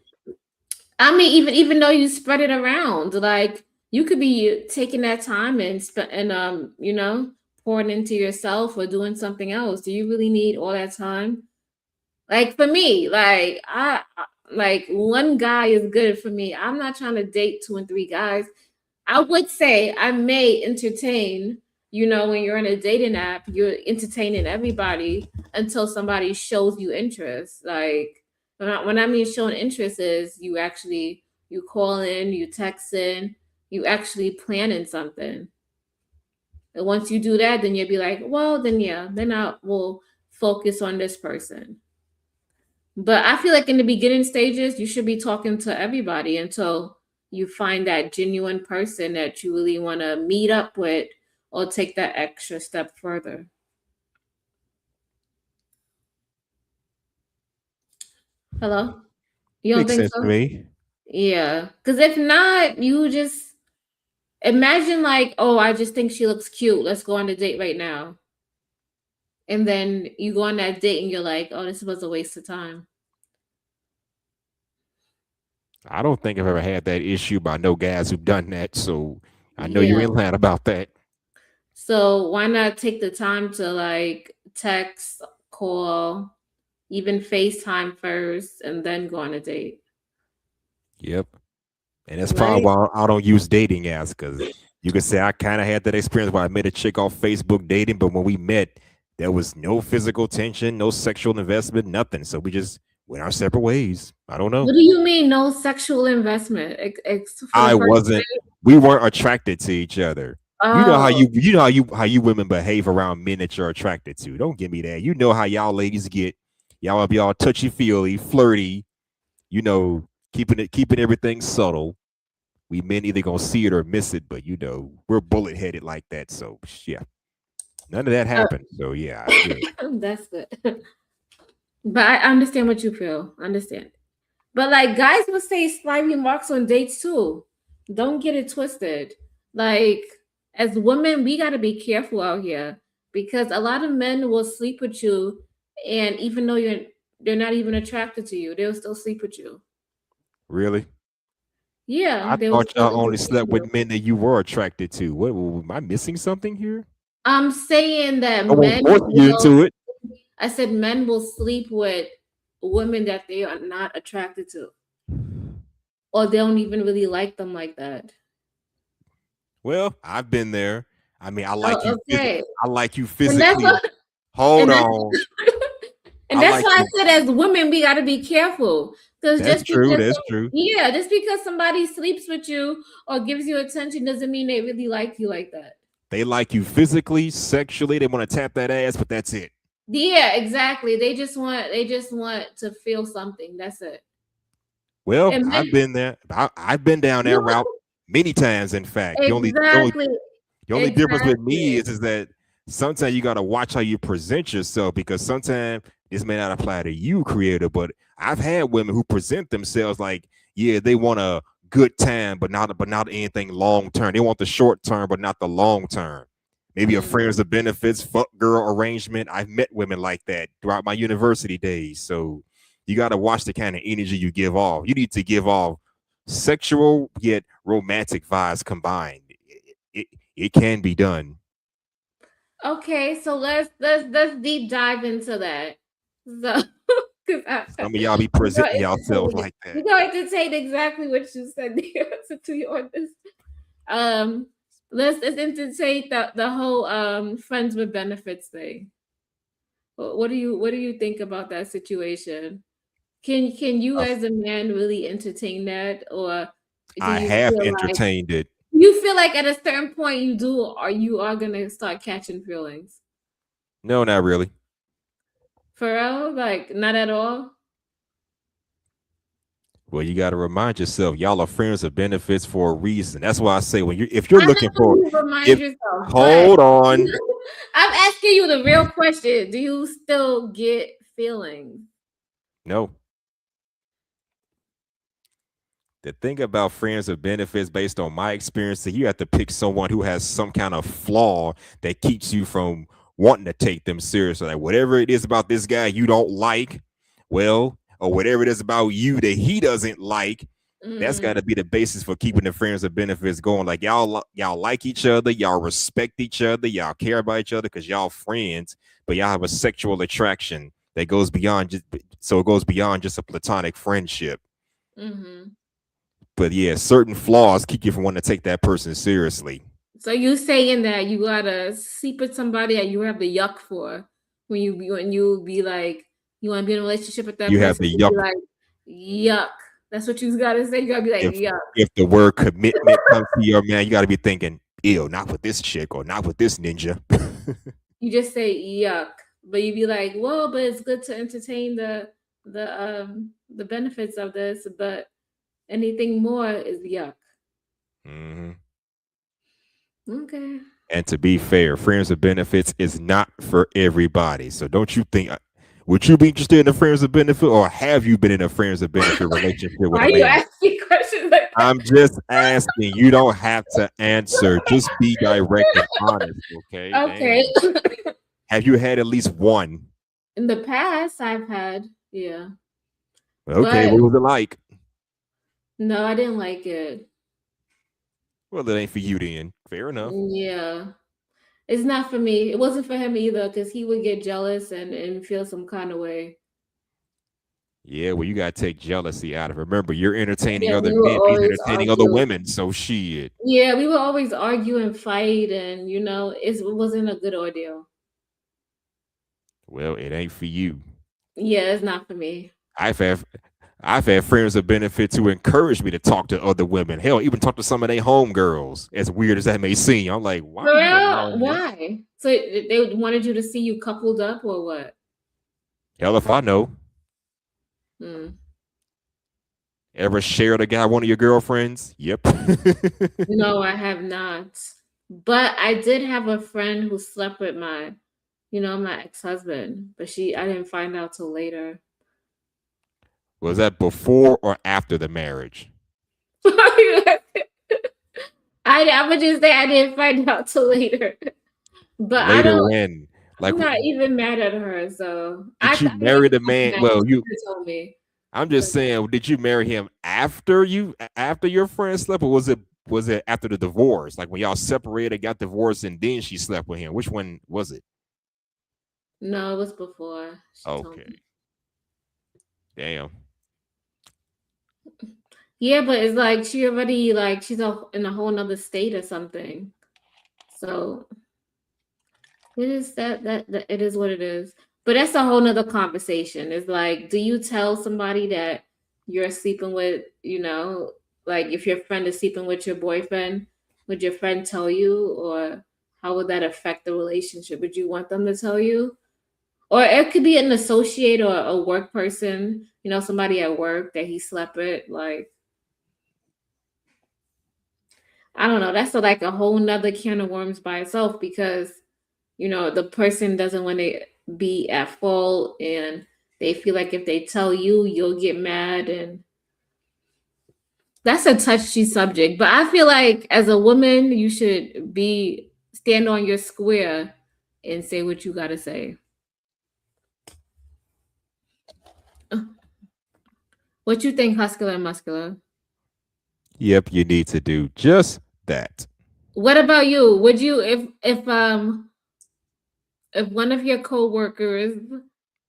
S1: I mean, even though you spread it around, like you could be taking that time and pouring into yourself or doing something else. Do you really need all that time? Like for me, like one guy is good for me. I'm not trying to date two and three guys. I would say I may entertain, when you're in a dating app, you're entertaining everybody until somebody shows you interest. Like when I mean showing interest is you call in, you text in, you actually planning something. And once you do that, then you'll be like, well, then yeah, then I will focus on this person. But I feel like in the beginning stages, you should be talking to everybody until you find that genuine person that you really want to meet up with or take that extra step further. Hello? You don't
S3: Makes
S1: think
S3: sense to
S1: so?
S3: me.
S1: Yeah. Because if not, you just imagine, like, oh, I just think she looks cute. Let's go on a date right now. And then you go on that date and you're like, oh, this was a waste of time.
S3: I don't think I've ever had that issue, but I know guys who've done that, so I know you
S1: Yeah.
S3: ain't lying about that.
S1: So why not take the time to like text, call, even FaceTime first, and then go on a date.
S3: Yep. And that's probably
S1: Right?
S3: why I don't use dating apps, because you could say I kind of had that experience where I met a chick off Facebook dating, but when we met, there was no physical tension, no sexual investment, nothing. So we just went our separate ways. I don't know.
S1: What do you mean no sexual investment? For the
S3: I
S1: first
S3: wasn't.
S1: date?
S3: We weren't attracted to each other. You know how
S1: Oh,
S3: you women behave around men that you're attracted to. Don't give me that. You know how y'all ladies get. Y'all be all touchy feely, flirty. You know, keeping everything subtle. We men either gonna see it or miss it, but we're bullet headed like that. So yeah, none of that
S1: uh,
S3: happened. So yeah,
S1: that's good. But I understand what you feel. I understand. But like guys will say sly remarks on dates too. Don't get it twisted. Like as women, we gotta be careful out here because a lot of men will sleep with you, and even though they're not even attracted to you, they'll still sleep with you.
S3: really.
S1: Yeah,
S3: I
S1: they will
S3: thought
S1: still
S3: y'all only
S1: entertain
S3: slept
S1: you.
S3: with men that you were attracted to. What am I missing something here?
S1: I'm saying that
S3: I won't
S1: men
S3: force you
S1: will.
S3: into it.
S1: I said men will sleep with women that they are not attracted to, or they don't even really like them like that.
S3: Well, I've been there. I mean,
S1: Oh, okay.
S3: I like you
S1: And that's
S3: physically.
S1: what,
S3: Hold
S1: and that's
S3: on.
S1: and
S3: I
S1: that's
S3: like
S1: why I
S3: you.
S1: said as women we got to be careful because
S3: That's
S1: just
S3: true.
S1: because
S3: That's true.
S1: yeah, just because somebody sleeps with you or gives you attention doesn't mean they really like you like that.
S3: They like you physically, sexually. They want to tap that ass, but that's it.
S1: Yeah, exactly. They just want to feel something. That's it.
S3: Well,
S1: And
S3: I've
S1: men,
S3: been there. I've been down that route many times. In fact,
S1: exactly,
S3: the only difference with me
S1: exactly.
S3: is that sometimes you got to watch how you present yourself, because sometimes this may not apply to you, creator, but I've had women who present themselves like, yeah, they want a good time, but not anything long term. They want the short term, but not the long term. Maybe a
S1: Mm.
S3: friends of benefits, fuck girl arrangement. I've met women like that throughout my university days. So you got to watch the kind of energy you give off. You need to give off sexual yet romantic vibes combined. It can be done.
S1: Okay, so let's deep dive into that. So, 'cause
S3: Some of y'all be
S1: we gonna
S3: presenting yourself
S1: entertain,
S3: like
S1: we
S3: that.
S1: gonna entertain exactly what you said the answer to you on this. Um, let's entertain the whole friends with benefits thing. What do you think about that situation? Can you
S3: Uh,
S1: as a man really entertain that, or do
S3: I
S1: you
S3: have
S1: feel like
S3: entertained it.
S1: at a certain point you do or you are gonna start catching feelings?
S3: No, not really.
S1: For real? Like not at all?
S3: Well, you got to remind yourself, y'all are friends of benefits for a reason. That's why I say if you're
S1: I
S3: looking
S1: know
S3: for,
S1: you remind
S3: if
S1: yourself, but
S3: hold on,
S1: I'm asking you the real question. Do you still get feelings?
S3: no. The thing about friends of benefits, based on my experience, that you have to pick someone who has some kind of flaw that keeps you from wanting to take them seriously. Like whatever it is about this guy you don't like, well, or whatever it is about you that he doesn't like, that's got
S1: Mm,
S3: to be the basis for keeping the friends of benefits going. Like y'all like each other, y'all respect each other, y'all care about each other because y'all friends, but y'all have a sexual attraction that goes beyond it goes beyond just a platonic friendship.
S1: mhm.
S3: But yeah, certain flaws keep you from wanting to take that person seriously.
S1: So you saying that you gotta sleep with somebody that you have the yuck for when you be like you want to be in a relationship with that
S3: You have
S1: person,
S3: the
S1: you be
S3: yuck.
S1: like yuck. That's what you gotta say. You gotta be like
S3: if
S1: yuck.
S3: if the word commitment comes to your man, you got to be thinking, ew, not with this chick or not with this ninja.
S1: You just say yuck, but you be like, well, but it's good to entertain the benefits of this, but anything more is yuck.
S3: Mhm.
S1: Okay.
S3: And to be fair, friends of benefits is not for everybody. So don't you think? Would you be interested in a friends of benefit, or have you been in a friends of benefit relationship with
S1: Why
S3: a
S1: are you
S3: lady?
S1: asking questions like that?
S3: I'm just asking. You don't have to answer. Just be direct and honest, okay?
S1: Okay.
S3: Dang. Have you had at least one?
S1: In the past, I've had, yeah,
S3: Okay,
S1: but
S3: what was it like?
S1: no, I didn't like it.
S3: Well, it ain't for you then. Fair enough.
S1: Yeah, It's not for me. It wasn't for him either, because he would get jealous and feel some kind of way.
S3: Yeah, well, you gotta take jealousy out of it. Remember, you're entertaining
S1: Yeah,
S3: other
S1: we would
S3: men, he's
S1: always
S3: entertaining other
S1: argue.
S3: women, so shit.
S1: Yeah, we would always argue and fight, and it wasn't a good ordeal.
S3: Well, it ain't for you.
S1: Yeah, it's not for me.
S3: I've had I've had friends of benefit to encourage me to talk to other women. Hell, even talk to some of their homegirls. As weird as that may seem, I'm like, why
S1: For
S3: are you
S1: real?
S3: allowing this?
S1: Why? So they wanted you to see you coupled up or what?
S3: Hell, if I know.
S1: Hmm.
S3: Ever shared a guy one of your girlfriends? Yep.
S1: No, I have not. But I did have a friend who slept with my ex-husband, but I didn't find out till later.
S3: Was that before or after the marriage?
S1: I would just say I didn't find out till later. But
S3: Later when? Like,
S1: I'm not even mad at her, so
S3: did you
S1: I
S3: marry
S1: really
S3: the
S1: wasn't
S3: man?
S1: mad.
S3: Well,
S1: She
S3: you.
S1: could've told me.
S3: I'm just saying, did you marry him after your friend slept, or was it after the divorce? Like when y'all separated, got divorced, and then she slept with him? Which one was it?
S1: No, it was before. She told
S3: Okay.
S1: me.
S3: Damn.
S1: Yeah, but it's like she already she's in a whole nother state or something. So it is that it is what it is. But that's a whole nother conversation. It's like, do you tell somebody that you're sleeping with, like if your friend is sleeping with your boyfriend, would your friend tell you, or how would that affect the relationship? Would you want them to tell you? Or it could be an associate or a work person, somebody at work that he slept with. Like, I don't know. That's like a whole nother can of worms by itself, because the person doesn't want to be at fault, and they feel like if they tell you, you'll get mad, and that's a touchy subject. But I feel like as a woman, you should stand on your square and say what you got to say. What you think, Huscular and Muscular?
S3: Yep, you need to do just that.
S1: What about you? Would you, if one of your coworkers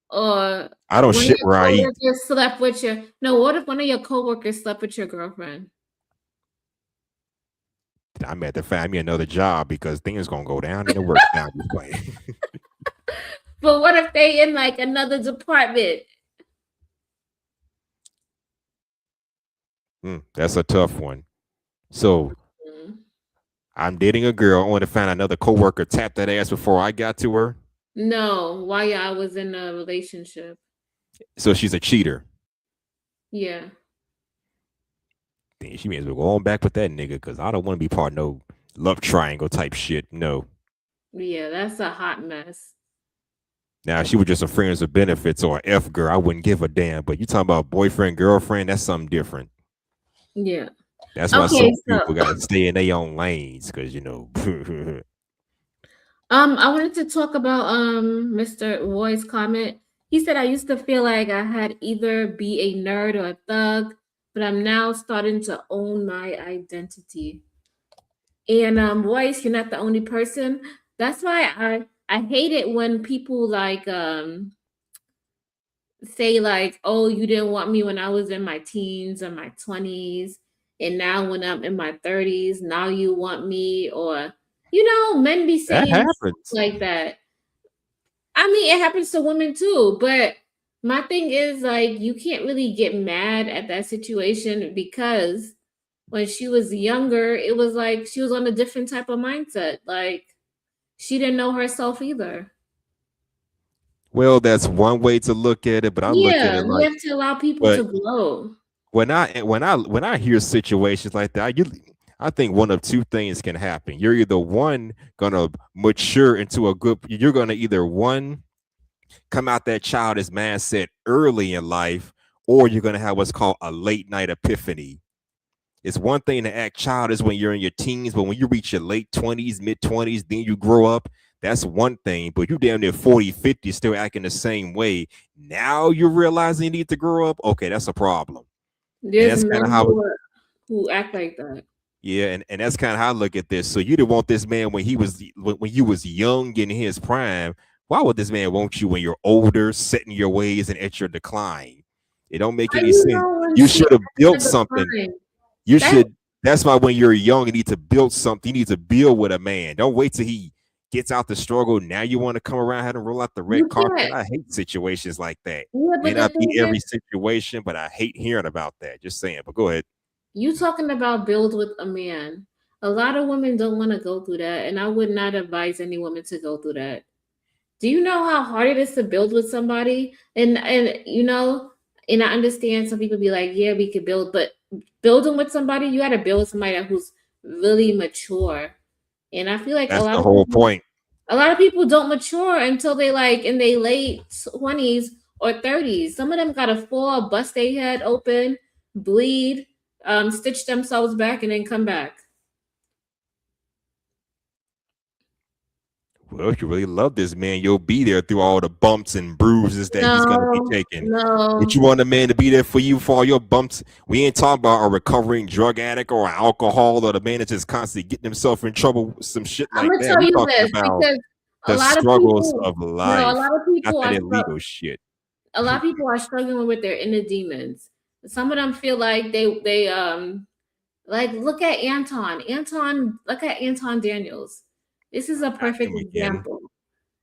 S1: or
S3: I don't
S1: one of
S3: shit
S1: your
S3: where I eat.
S1: coworkers slept with your no, what if one of your coworkers slept with your girlfriend?
S3: I'm at to find me another job because things gonna go down in the work now. Just playing.
S1: But what if they in like another department?
S3: That's a tough one. So I'm dating a girl. I want to find another coworker, tap that ass before I got to her.
S1: No, while I was in a relationship.
S3: So she's a cheater.
S1: Yeah.
S3: Then she may as well go on back with that nigga, because I don't want to be part of no love triangle type shit. No.
S1: Yeah, that's a hot mess.
S3: Now, if she was just a friends with benefits or an F girl, I wouldn't give a damn. But you talking about boyfriend, girlfriend, that's something different.
S1: Yeah.
S3: That's why some people gotta stay in their own lanes, because
S1: I wanted to talk about Mr. Roy's comment. He said, I used to feel like I had either be a nerd or a thug, but I'm now starting to own my identity. And Royce, you're not the only person. That's why I hate it when people say like, oh, you didn't want me when I was in my teens or my 20s, and now when I'm in my 30s, now you want me. Or men be
S3: that
S1: saying
S3: happens
S1: like that. I mean, it happens to women too, but my thing is, like, you can't really get mad at that situation, because when she was younger, it was like she was on a different type of mindset. Like, she didn't know herself either.
S3: Well, that's one way to look at it, but I look at
S1: Yeah,
S3: it
S1: you
S3: like,
S1: have to allow people to grow.
S3: when I hear situations like that, I think one of two things can happen. You're either one gonna mature into you're gonna either one come out that childish mindset early in life, or you're gonna have what's called a late night epiphany. It's one thing to act childish when you're in your teens, but when you reach your late 20s, mid 20s, then you grow up. That's one thing, but you damn near 40, 50 still acting the same way. Now you're realizing you need to grow up. Okay, that's a problem.
S1: There's
S3: That's kind
S1: men
S3: of how
S1: who act like that.
S3: Yeah, and that's kind of how I look at this. So you didn't want this man when you was young in his prime. Why would this man want you when you're older, setting your ways and at your decline? It don't make
S1: How
S3: any
S1: you
S3: sense.
S1: know when
S3: You
S1: she
S3: should have built
S1: at the
S3: something.
S1: time?
S3: You
S1: That
S3: should. That's why when you're young, you need to build something. You need to build with a man. Don't wait till he gets out the struggle. Now you want to come around and roll out the red
S1: you
S3: carpet.
S1: can't.
S3: I hate situations like that.
S1: Yeah,
S3: May
S1: but the
S3: not be
S1: thing
S3: every
S1: is,
S3: situation, but I hate hearing about that. Just saying. But go ahead.
S1: you talking about build with a man. A lot of women don't want to go through that, and I would not advise any woman to go through that. Do you know how hard it is to build with somebody? And I understand some people be like, yeah, we could build, but building with somebody, you got to build with somebody who's really mature. And I feel like
S3: That's the whole point.
S1: a lot of people don't mature until they like in their late 20s or 30s. Some of them gotta fall, bust their head open, bleed, stitch themselves back, and then come back.
S3: Well, if you really love this man, you'll be there through all the bumps and bruises that he's gonna be
S1: No,
S3: taking.
S1: no.
S3: But you want a man to be there for you for all your bumps. We ain't talking about a recovering drug addict or an alcohol or the man that's just constantly getting himself in trouble with some shit
S1: I'm
S3: like
S1: gonna
S3: that.
S1: tell
S3: We
S1: you
S3: talking
S1: this
S3: about
S1: because a
S3: the
S1: lot of
S3: struggles
S1: people,
S3: of
S1: no, a
S3: life,
S1: lot of
S3: not
S1: people
S3: that
S1: are
S3: illegal shit.
S1: a lot of people are struggling with their inner demons. Some of them feel like they like look at Anton. Look at Anton Daniels. This is a
S3: Not
S1: perfect
S3: him again.
S1: example.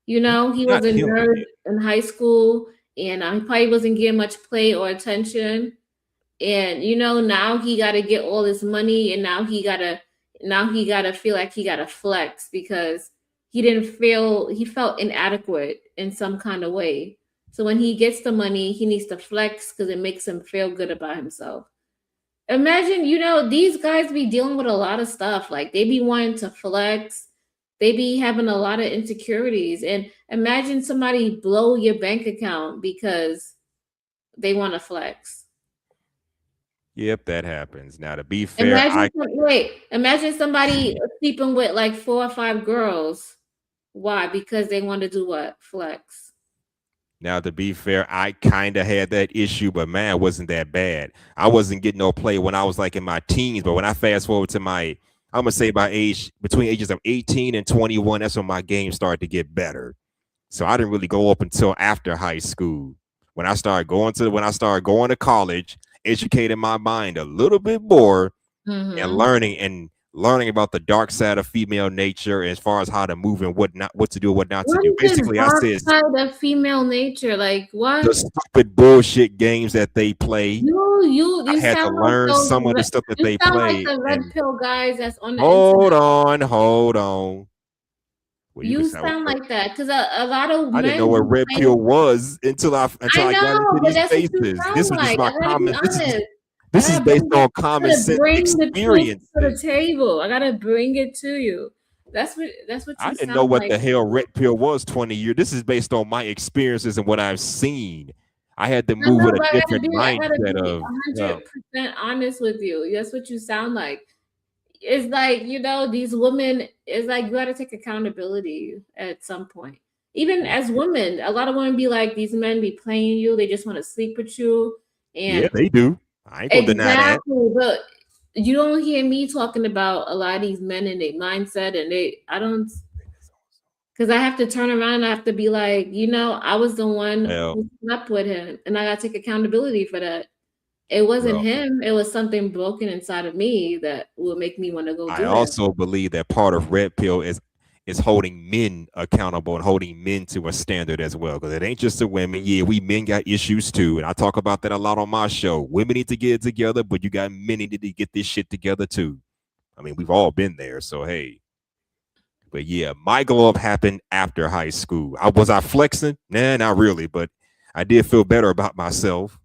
S1: You know, he was
S3: Not
S1: a
S3: him
S1: nerd
S3: again.
S1: in high school, and he probably wasn't getting much play or attention. And now he got to get all this money, and now he gotta feel like he gotta flex because he felt inadequate in some kind of way. So when he gets the money, he needs to flex because it makes him feel good about himself. Imagine, these guys be dealing with a lot of stuff. Like they be wanting to flex, they be having a lot of insecurities. And imagine somebody blow your bank account because they want to flex.
S3: Yep, that happens. Now, to be fair,
S1: Imagine somebody sleeping with like 4 or 5 girls. Why? Because they want to do what? Flex.
S3: I kind of had that issue, but man, it wasn't that bad. I wasn't getting no play when I was like in my teens, but when I fast forward to I'm gonna say by between ages of 18 and 21, that's when my game started to get better. So I didn't really go up until after high school. When I started going to college, educating my mind a little bit more and
S1: Mm-hmm.
S3: learning about the dark side of female nature as far as how to move and what to do, what not to
S1: What
S3: do.
S1: is this
S3: Basically, I
S1: dark
S3: said
S1: side of female nature? Like
S3: the
S1: what?
S3: stupid bullshit games that they play.
S1: You
S3: I had to
S1: sound like
S3: learn
S1: those.
S3: some of the stuff that
S1: You
S3: they
S1: sound like
S3: play.
S1: the red
S3: And
S1: pill guys that's on the
S3: hold
S1: internet.
S3: on, hold on. Well, you can
S1: You
S3: sound.
S1: sound like that because a lot of
S3: I didn't
S1: men
S3: know what
S1: be
S3: red
S1: playing.
S3: pill was until
S1: I
S3: I got
S1: know,
S3: into
S1: but
S3: these
S1: that's what you
S3: spaces.
S1: sound
S3: This was just
S1: like.
S3: my
S1: I gotta be
S3: common.
S1: honest. I
S3: This is
S1: gotta
S3: based
S1: bring
S3: on
S1: it. I
S3: common
S1: gotta
S3: sense
S1: bring the truth to the
S3: experiences.
S1: table. I gotta bring it to you. That's what
S3: I
S1: you
S3: didn't know
S1: sound
S3: what
S1: like.
S3: the hell red pill was 20 years. This is based on my experiences and what I've seen. I had to
S1: I
S3: move
S1: know,
S3: with a
S1: but
S3: different
S1: I gotta
S3: mindset
S1: be
S3: of, well,
S1: 100% honest with you. That's what you sound like. It's like these women. It's like you gotta take accountability at some point. Even as women, a lot of women be like, these men be playing you. They just want to sleep with you,
S3: yeah,
S1: and
S3: they do. I ain't gonna deny that.
S1: exactly. But you don't hear me talking about a lot of these men and their mindset, and I don't, because I have to turn around and I have to be like, I was the one
S3: Well,
S1: who slept with him, and I gotta take accountability for that. It wasn't
S3: well,
S1: him. It was something broken inside of me that would make me want to go
S3: I
S1: do that.
S3: also believe that part of red pill is holding men accountable and holding men to a standard as well. Because it ain't just the women. Yeah, we men got issues too. And I talk about that a lot on my show. Women need to get it together, but you got men need to get this shit together too. I mean, we've all been there. So hey. But yeah, my glow up happened after high school. I flexing? Nah, not really, but I did feel better about myself.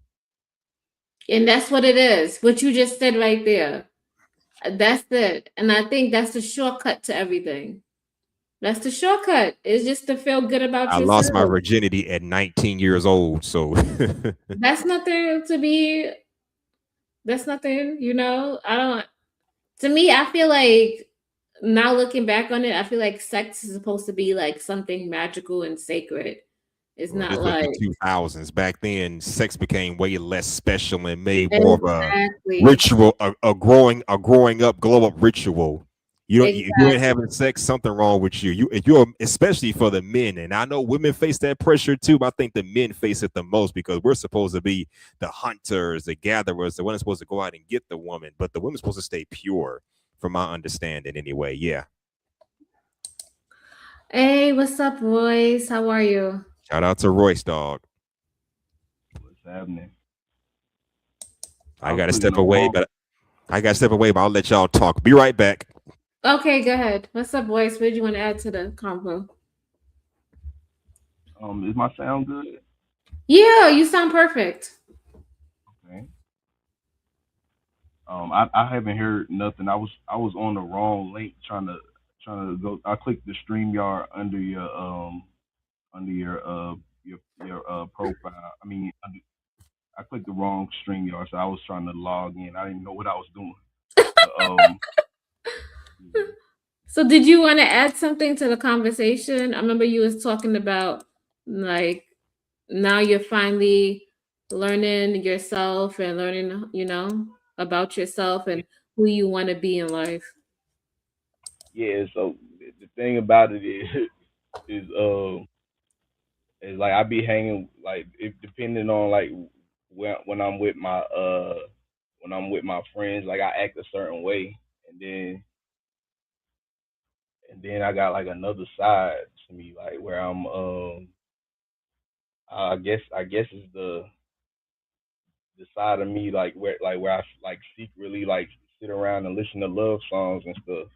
S1: And that's what it is. What you just said right there. That's it. And I think that's the shortcut to everything. That's the shortcut. It's just to feel good about
S3: I lost my
S1: yourself.
S3: virginity at 19 years old. So
S1: That's nothing to be. That's nothing. I don't. To me, I feel like now looking back on it, I feel like sex is supposed to be like something magical and sacred. It's
S3: Well, this
S1: not
S3: was
S1: like
S3: the 2000s. Back then, sex became way less special and made more of a
S1: exactly,
S3: ritual, a growing up glow up ritual. If you ain't
S1: exactly.
S3: having sex, something wrong with you. You're especially for the men, and I know women face that pressure too. But I think the men face it the most because we're supposed to be the hunters, the gatherers, the ones supposed to go out and get the woman, but the woman's supposed to stay pure, from my understanding, anyway. Yeah.
S1: Hey, what's up, Royce? How are you?
S3: Shout out to Royce, dog.
S4: What's happening? I
S3: I
S4: was
S3: got to
S4: clicking
S3: step
S4: the
S3: away,
S4: wrong.
S3: but I'll let y'all talk. Be right back.
S1: Okay, go ahead. What's up, Royce? What did you want to add to the convo?
S4: Is my sound good?
S1: Yeah, you sound perfect.
S4: Okay. I haven't heard nothing. I was on the wrong link trying to go. I clicked the StreamYard under your profile. I mean, I clicked the wrong StreamYard, so I was trying to log in. I didn't know what I was doing. But yeah.
S1: So, did you want to add something to the conversation? I remember you was talking about like now you're finally learning yourself and learning, about yourself and who you want to be in life.
S4: Yeah. So the thing about it is is like I be hanging like it depending on like when I'm with my friends, like I act a certain way, and then I got like another side to me, like where I guess is the side of me like where I like secretly like sit around and listen to love songs and stuff.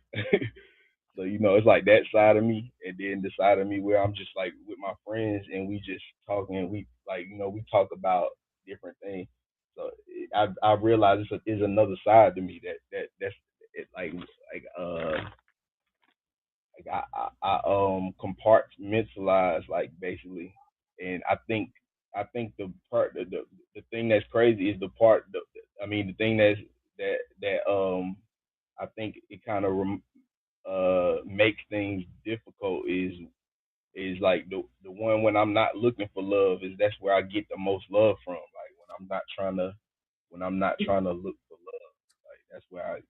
S4: So it's like that side of me, and then the side of me where I'm just like with my friends and we just talking. And we like we talk about different things. So I realize is another side to me that's it, like I compartmentalize like basically, and I think the thing that's crazy is the part. I mean the thing that I think it kind of makes things difficult is like the one when I'm not looking for love is that's where I get the most love from. Like when I'm not trying to look for love, like that's where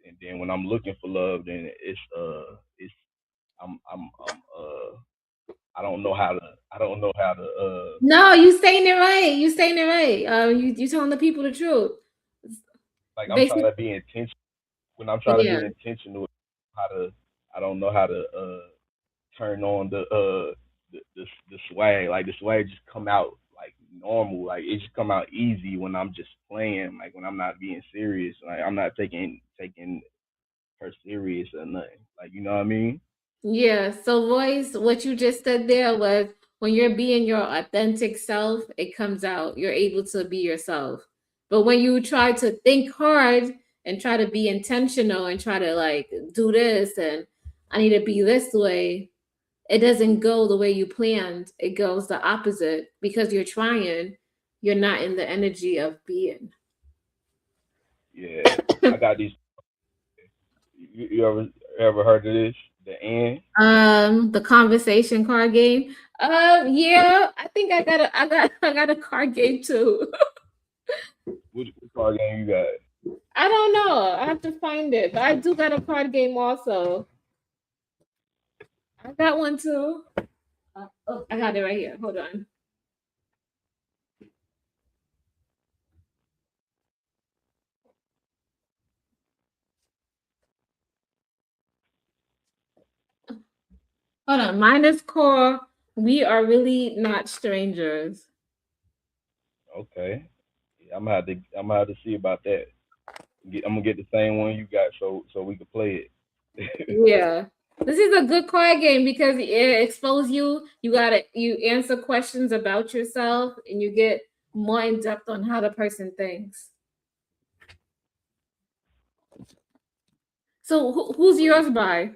S4: and then when I'm looking for love, then it's I'm I don't know how to
S1: No, you saying it right. You saying it right. You telling the people the truth.
S4: like I'm trying
S1: Basically,
S4: to be intentional when I'm trying to
S1: yeah.
S4: be intentional how to I don't know how to turn on the swag. Like the swag just come out like normal. Like it just come out easy when I'm just playing. Like when I'm not being serious. Like I'm not taking her serious or nothing. Like you know what I mean?
S1: Yeah. So, Royce, what you just said there was when you're being your authentic self, it comes out. You're able to be yourself. But when you try to think hard and try to be intentional and try to like do this and I need to be this way, it doesn't go the way you planned. It goes the opposite because you're trying. You're not in the energy of being.
S4: Yeah. I got these. You ever heard of this? The end.
S1: The conversation card game. Yeah, I think I got a card game too.
S4: What card game you got?
S1: I don't know. I have to find it, but I do got a card game also. I got one too. Oh, I got it right here. Hold on. Hold on. Mine is called "We Are Really Not Strangers."
S4: Okay. Yeah, I'm gonna have to see about that. I'm gonna get the same one you got so we can play it.
S1: Yeah. This is a good card game because it exposes you. You answer questions about yourself and you get more in depth on how the person thinks. So who's
S4: But yeah,
S1: yours by?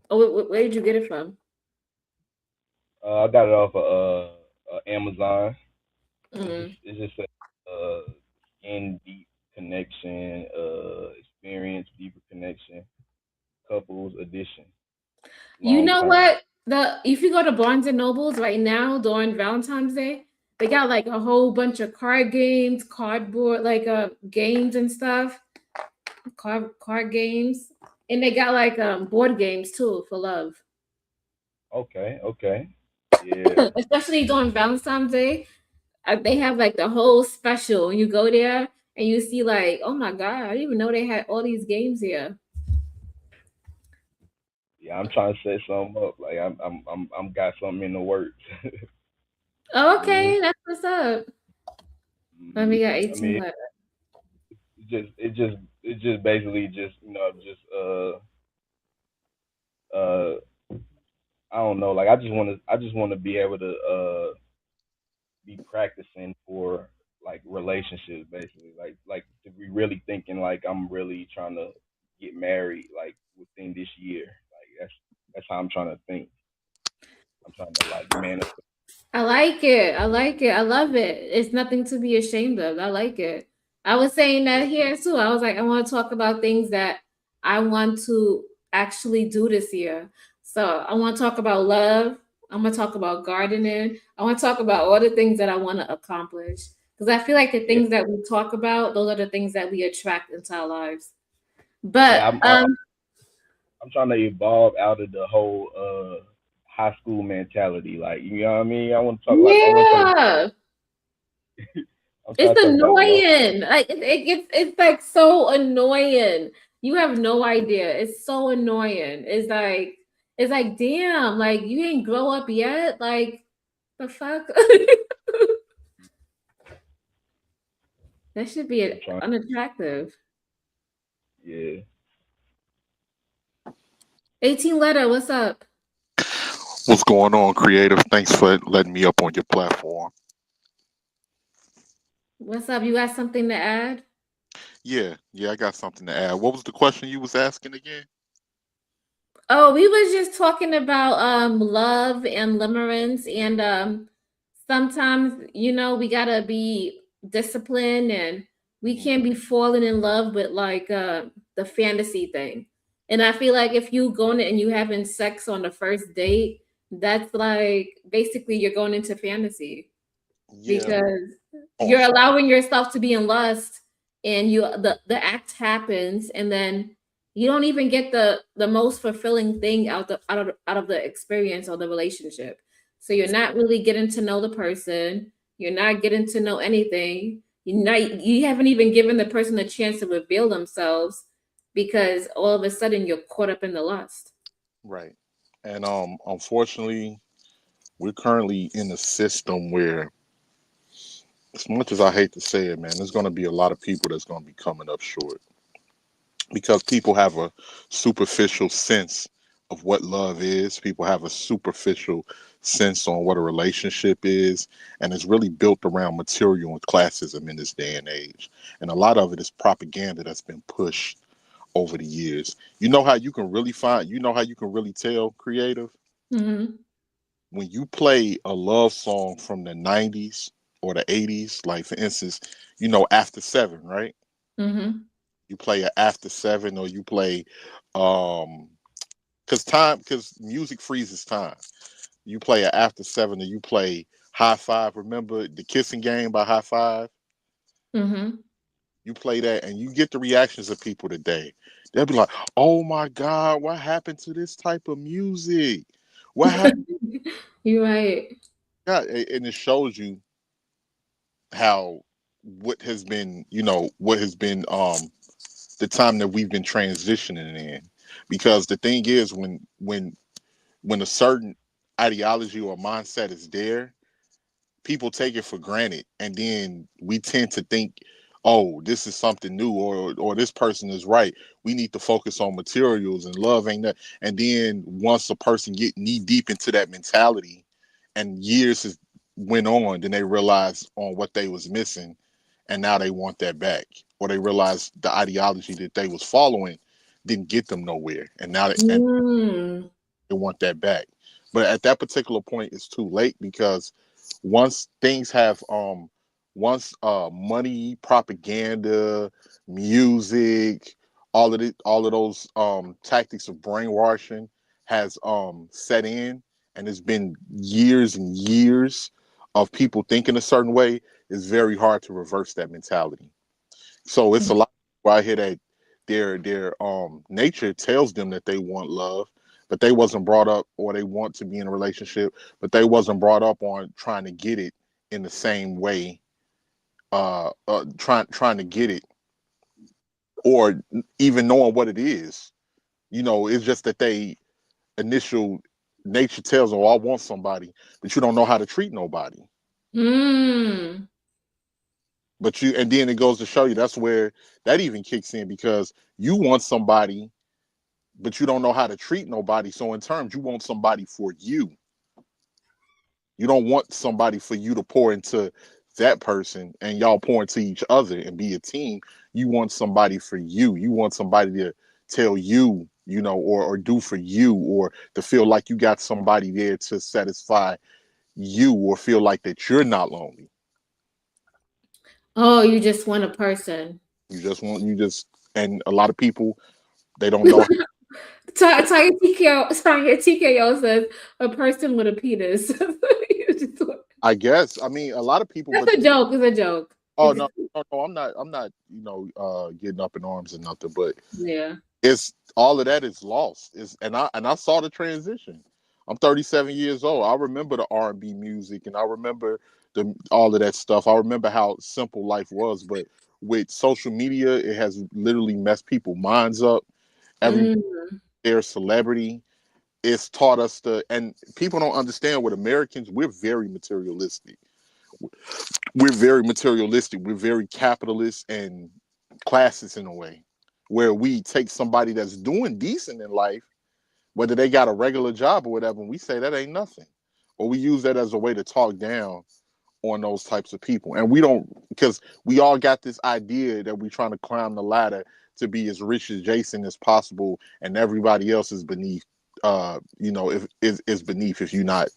S1: Oh, where did you get it from?
S4: I got it off of Amazon.
S1: Mm.
S4: It's just a skin deep connection, experience deeper connection, couples edition,
S1: You
S4: long
S1: know
S4: term.
S1: what? if you go to Barnes and Nobles right now during Valentine's Day, they got like a whole bunch of card games, cardboard like games and stuff, card games, and they got like board games too for love.
S4: Okay, okay. Yeah.
S1: Especially during Valentine's Day, they have like the whole special. You go there and you see like, oh my god, I didn't even know they had all these games here.
S4: Yeah, I'm trying to set something up. Like I'm got something in the works.
S1: Oh,
S4: Mhm.
S1: okay, that's what's up. Let
S4: Mhm.
S1: me get
S4: I
S1: 18
S4: mean,
S1: letters.
S4: it just basically just just uh I don't know. Like I just want to be able to be practicing for like relationships basically. Like to be really thinking like I'm really trying to get married like within this year. Like that's how I'm trying to think. I'm trying to like manifest.
S1: I like it. I like it. I love it. It's nothing to be ashamed of. I like it. I was saying that here too. I was like, I want to talk about things that I want to actually do this year. So I want to talk about love. I'm gonna talk about gardening. I want to talk about all the things that I want to accomplish. Because I feel like the
S4: Yeah,
S1: things that we talk about, those are the things that we attract into our lives. But
S4: yeah. I'm trying to evolve out of the whole high school mentality. Like you know what I mean? I want to talk.
S1: yeah.
S4: I'm trying
S1: It's
S4: to talk about love.
S1: annoying. Like it gets it's like so annoying. You have no idea. It's so annoying. It's like damn, like you ain't grow up yet. Like the fuck? That should be
S4: I'm trying.
S1: unattractive.
S4: Yeah.
S1: 18 letter, what's up?
S5: What's going on, creative? Thanks for letting me up on your platform.
S1: What's up? You got something to add?
S5: Yeah, I got something to add. What was the question you was asking again?
S1: Oh, we was just talking about love and limerence and sometimes we gotta be disciplined and we
S5: Mhm.
S1: can't be falling in love with like the fantasy thing. And I feel like if you going and you having sex on the first date, that's like basically you're going into fantasy
S5: Yeah.
S1: because
S5: Oh, I'm
S1: you're
S5: sorry.
S1: allowing yourself to be in lust and the act happens and then you don't even get the most fulfilling thing out of the experience or the relationship. So you're not really getting to know the person, you're not getting to know anything, you haven't even given the person a chance to reveal themselves because all of a sudden you're caught up in the lust.
S5: Right. And unfortunately, we're currently in a system where, as much as I hate to say it, man, there's going to be a lot of people that's going to be coming up short because people have a superficial sense of what love is. People have a superficial sense on what a relationship is, and it's really built around material and classism in this day and age. And a lot of it is propaganda that's been pushed over the years. You know how you can really tell creative
S1: Mm-hmm.
S5: when you play a love song from the 90s or the 80s, like for instance, After Seven, right?
S1: Mm-hmm.
S5: You play a After Seven, or you play um because music freezes time. You play a After Seven, or you play High Five. Remember the kissing game by High Five?
S1: Mm-hmm.
S5: You play that and you get the reactions of people today. They'll be like, oh my God, what happened to this type of music? What happened?
S1: You're right.
S5: And it shows you how what has been the time that we've been transitioning in. Because the thing is, when a certain ideology or mindset is there, people take it for granted, and then we tend to think, oh, this is something new, or this person is right. We need to focus on materials, and love ain't that. And then once a person get knee deep into that mentality and years has went on, then they realize on what they was missing, and now they want that back, or they realize the ideology that they was following didn't get them nowhere, and
S1: Mm.
S5: they want that back. But at that particular point, it's too late, because once things have once money, propaganda, music, all of those tactics of brainwashing has set in, and it's been years and years of people thinking a certain way, it's very hard to reverse that mentality. So it's a lot where I hear that their nature tells them that they want love, but they wasn't brought up, or they want to be in a relationship, but they wasn't brought up on trying to get it in the same way, trying to get it, or even knowing what it is. It's just that they initial nature tells them, "Oh, I want somebody," but you don't know how to treat nobody.
S1: Mm.
S5: And then it goes to show you that's where that even kicks in, because you want somebody, but you don't know how to treat nobody. So in terms, you want somebody for you. You don't want somebody for you to pour into that person and y'all pour into each other and be a team. You want somebody for you. You want somebody to tell you, or do for you, or to feel like you got somebody there to satisfy you, or feel like that you're not lonely.
S1: Oh, you just want a person.
S5: And a lot of people, they don't know.
S1: Tanya TKO says a person with a penis.
S5: I guess. I mean, a lot of people,
S1: That's a joke. It's a joke.
S5: oh no, no, I'm not, getting up in arms or nothing, but
S1: Yeah.
S5: it's all of that is lost. And I saw the transition. I'm 37 years old. I remember the R&B music, and I remember all of that stuff. I remember how simple life was, but with social media, it has literally messed people's minds up. Every
S1: Mm.
S5: their celebrity, it's taught us and people don't understand, with Americans, we're very materialistic. We're very materialistic. We're very capitalist and classist in a way, where we take somebody that's doing decent in life, whether they got a regular job or whatever, and we say that ain't nothing. Or we use that as a way to talk down on those types of people. And we don't, because we all got this idea that we're trying to climb the ladder to be as rich as Jason as possible, and everybody else is beneath, if is beneath if you're not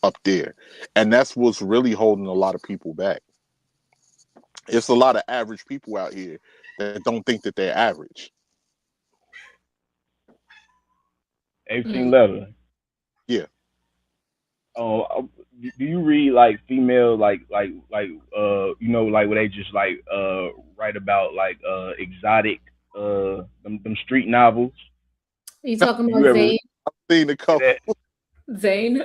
S5: up there. And that's what's really holding a lot of people back. It's a lot of average people out here that don't think that they're average.
S4: 18 letter.
S5: Yeah.
S4: Do you read like female like where they just like write about like exotic them street novels?
S1: Are you talking
S4: You
S1: about
S4: ever
S1: Zane?
S5: Seen a couple.
S4: read
S1: Zane?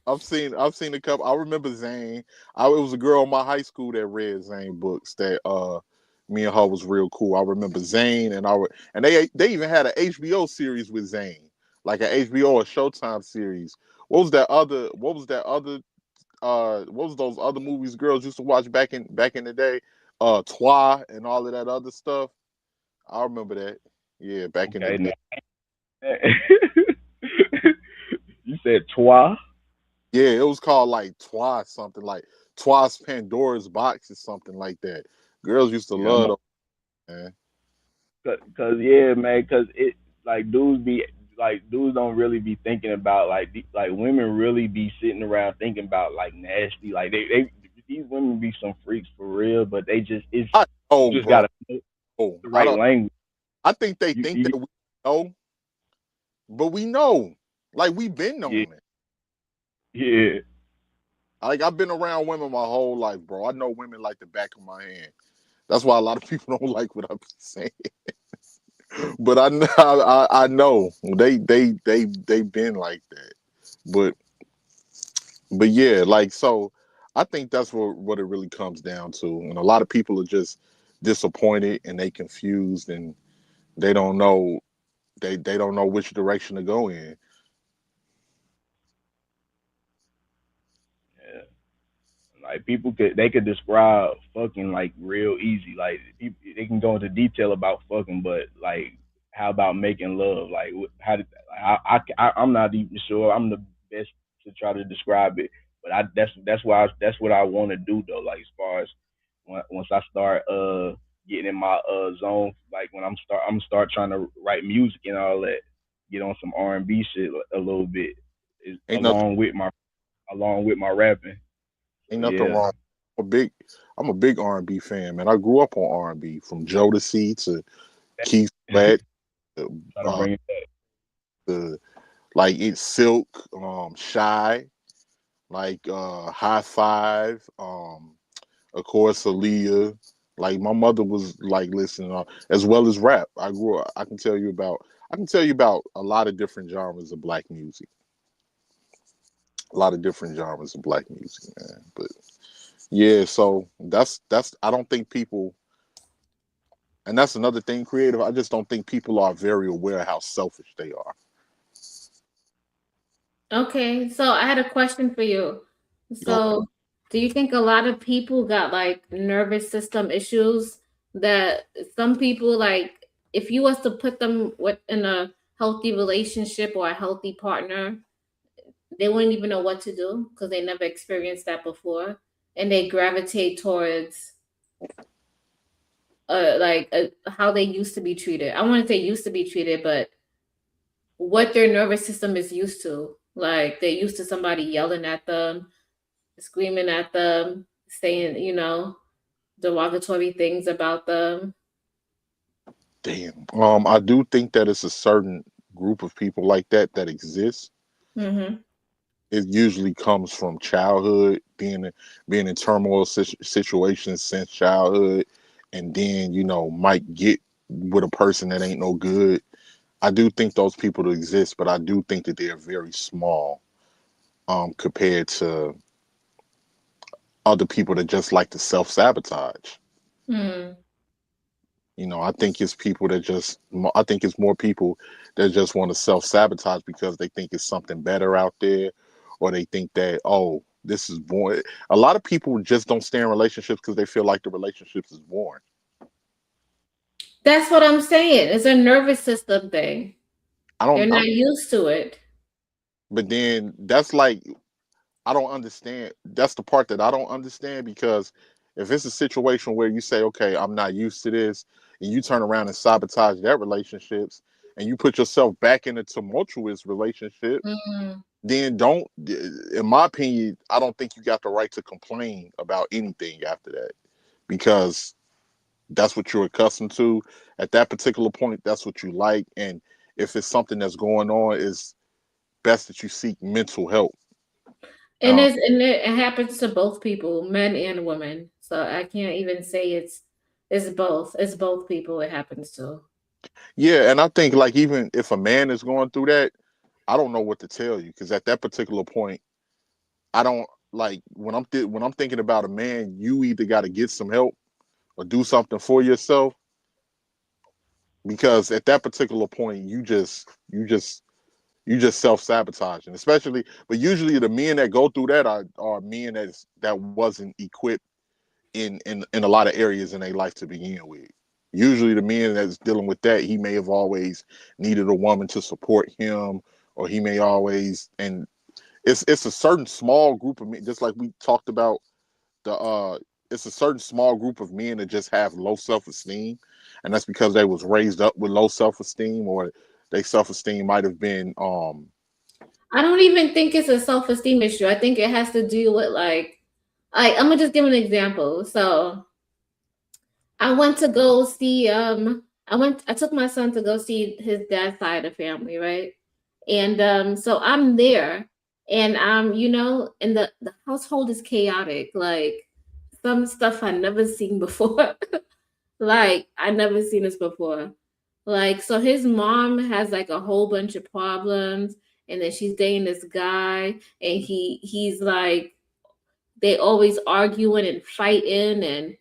S5: I've seen a couple. I remember Zane. It was a girl in my high school that read Zane books. That me and her was real cool. I remember Zane, and they even had an HBO series with Zane, like an HBO or Showtime series. What was those other movies girls used to watch back in the day? Twa and all of that other stuff. I remember that. Yeah, back in the
S4: that?
S5: day.
S4: Okay, you said Twa.
S5: Yeah, it was called like Twa something, like Twa's Pandora's Box or something like that. Girls used to
S4: Yeah, I'm
S5: love
S4: a,
S5: them, man.
S4: cause yeah, man, cause it like dudes don't really be thinking about like women really be sitting around thinking about like nasty, like they these women be some freaks for real, but they just it's
S5: I
S4: you
S5: know,
S4: just
S5: bro.
S4: gotta know
S5: Oh,
S4: the
S5: I
S4: right
S5: don't.
S4: language.
S5: I think they think
S4: You
S5: that we know, but we know. Like we've been
S4: yeah,
S5: knowing it.
S4: yeah.
S5: Like I've been around women my whole life, bro. I know women like the back of my hand. That's why a lot of people don't like what I'm saying. But I know they've been like that. But yeah, like so, I think that's what it really comes down to. And a lot of people are just disappointed, and they confused, and they don't know they don't know which direction to go in.
S4: Yeah. Like they could describe fucking like real easy. Like people, they can go into detail about fucking, but like how about making love? Like how did I'm not even sure I'm the best to try to describe it. But that's what I want to do though. Like as far as once I start getting in my zone, like when I'm gonna start trying to write music and all that, get on some R&B shit a little bit,
S5: Ain't nothing
S4: along with my rapping. So
S5: ain't nothing
S4: yeah,
S5: wrong. I'm a big R&B fan, man. I grew up on R&B, from Jodeci to Keith Sweat to,
S4: try to
S5: uh,
S4: bring it back.
S5: to like it's Silk, Shy, like High Five, of course Aaliyah. Like my mother was like listening, as well as rap. I grew up. I can tell you about a lot of different genres of black music. A lot of different genres of black music, man. But yeah, so that's I don't think people, and that's another thing, creative. I just don't think people are very aware of how selfish they are.
S1: Okay, so I had a question for you.
S5: Okay.
S1: So, do you think a lot of people got like nervous system issues that some people like if you was to put them with in a healthy relationship or a healthy partner, they wouldn't even know what to do because they never experienced that before and they gravitate towards how they used to be treated. I want to say used to be treated, but what their nervous system is used to. Like they're used to somebody yelling at them, screaming at them, saying, derogatory things about them.
S5: Damn. I do think that it's a certain group of people like that that exists.
S1: Hmm.
S5: It usually comes from childhood, being in turmoil situations since childhood, and then might get with a person that ain't no good. I do think those people exist, but I do think that they're very small compared to other people that just like to self sabotage.
S1: Mm.
S5: I think it's people that I think it's more people that just want to self sabotage because they think it's something better out there, or they think that, oh, this is boring. A lot of people just don't stay in relationships because they feel like the relationships is boring.
S1: That's what I'm saying. It's a nervous system thing.
S5: I
S1: They're
S5: don't,
S1: not used to it.
S5: but then that's like, I don't understand. That's the part that I don't understand, because if it's a situation where you say, okay, I'm not used to this, and you turn around and sabotage that relationships, and you put yourself back in a tumultuous relationship,
S1: Mm.
S5: then in my opinion, I don't think you got the right to complain about anything after that, because that's what you're accustomed to at that particular point. That's what you like. And if it's something that's going on, it's best that you seek mental help.
S1: And it happens to both people, men and women. So I can't even say it's both. It's both people it happens to.
S5: Yeah, and I think, like, even if a man is going through that, I don't know what to tell you, because at that particular point, I don't like when I'm thinking about a man. You either got to get some help or do something for yourself, because at that particular point, you just self sabotaging. Especially, but usually the men that go through that are men that wasn't equipped in a lot of areas in their life to begin with. Usually the man that's dealing with that, he may have always needed a woman to support him, or he may always, and it's a certain small group of men, just like we talked about it's a certain small group of men that just have low self-esteem, and that's because they was raised up with low self-esteem, or their self-esteem might have been
S1: I don't even think it's a self-esteem issue. I think it has to do with I'm gonna just give an example. So I went to go see I took my son to go see his dad's side of the family, right? And so I'm there and and the household is chaotic. Like some stuff I never seen before. Like I never seen this before. Like so his mom has like a whole bunch of problems and then she's dating this guy and he's like they always arguing and fighting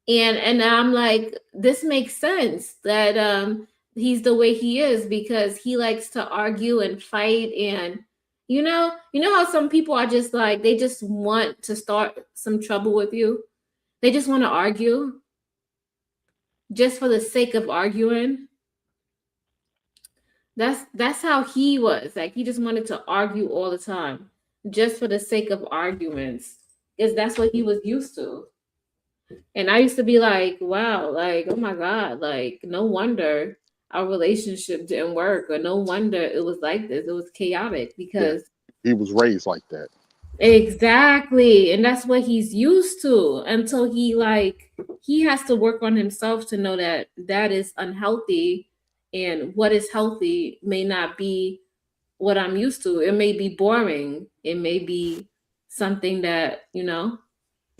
S1: and I'm like, this makes sense that he's the way he is because he likes to argue and fight and you know how some people are just like they just want to start some trouble with you. They just want to argue just for the sake of arguing. That's how he was. Like he just wanted to argue all the time just for the sake of arguments. Because that's what he was used to. And I used to be like, wow, like, oh my God, like, no wonder our relationship didn't work, or no wonder it was like this. It was chaotic
S5: yeah,
S1: because
S5: he was raised like that.
S1: exactly. And that's what he's used to until he has to work on himself to know that that is unhealthy and what is healthy may not be what I'm used to. It may be boring. It may be something that, you know.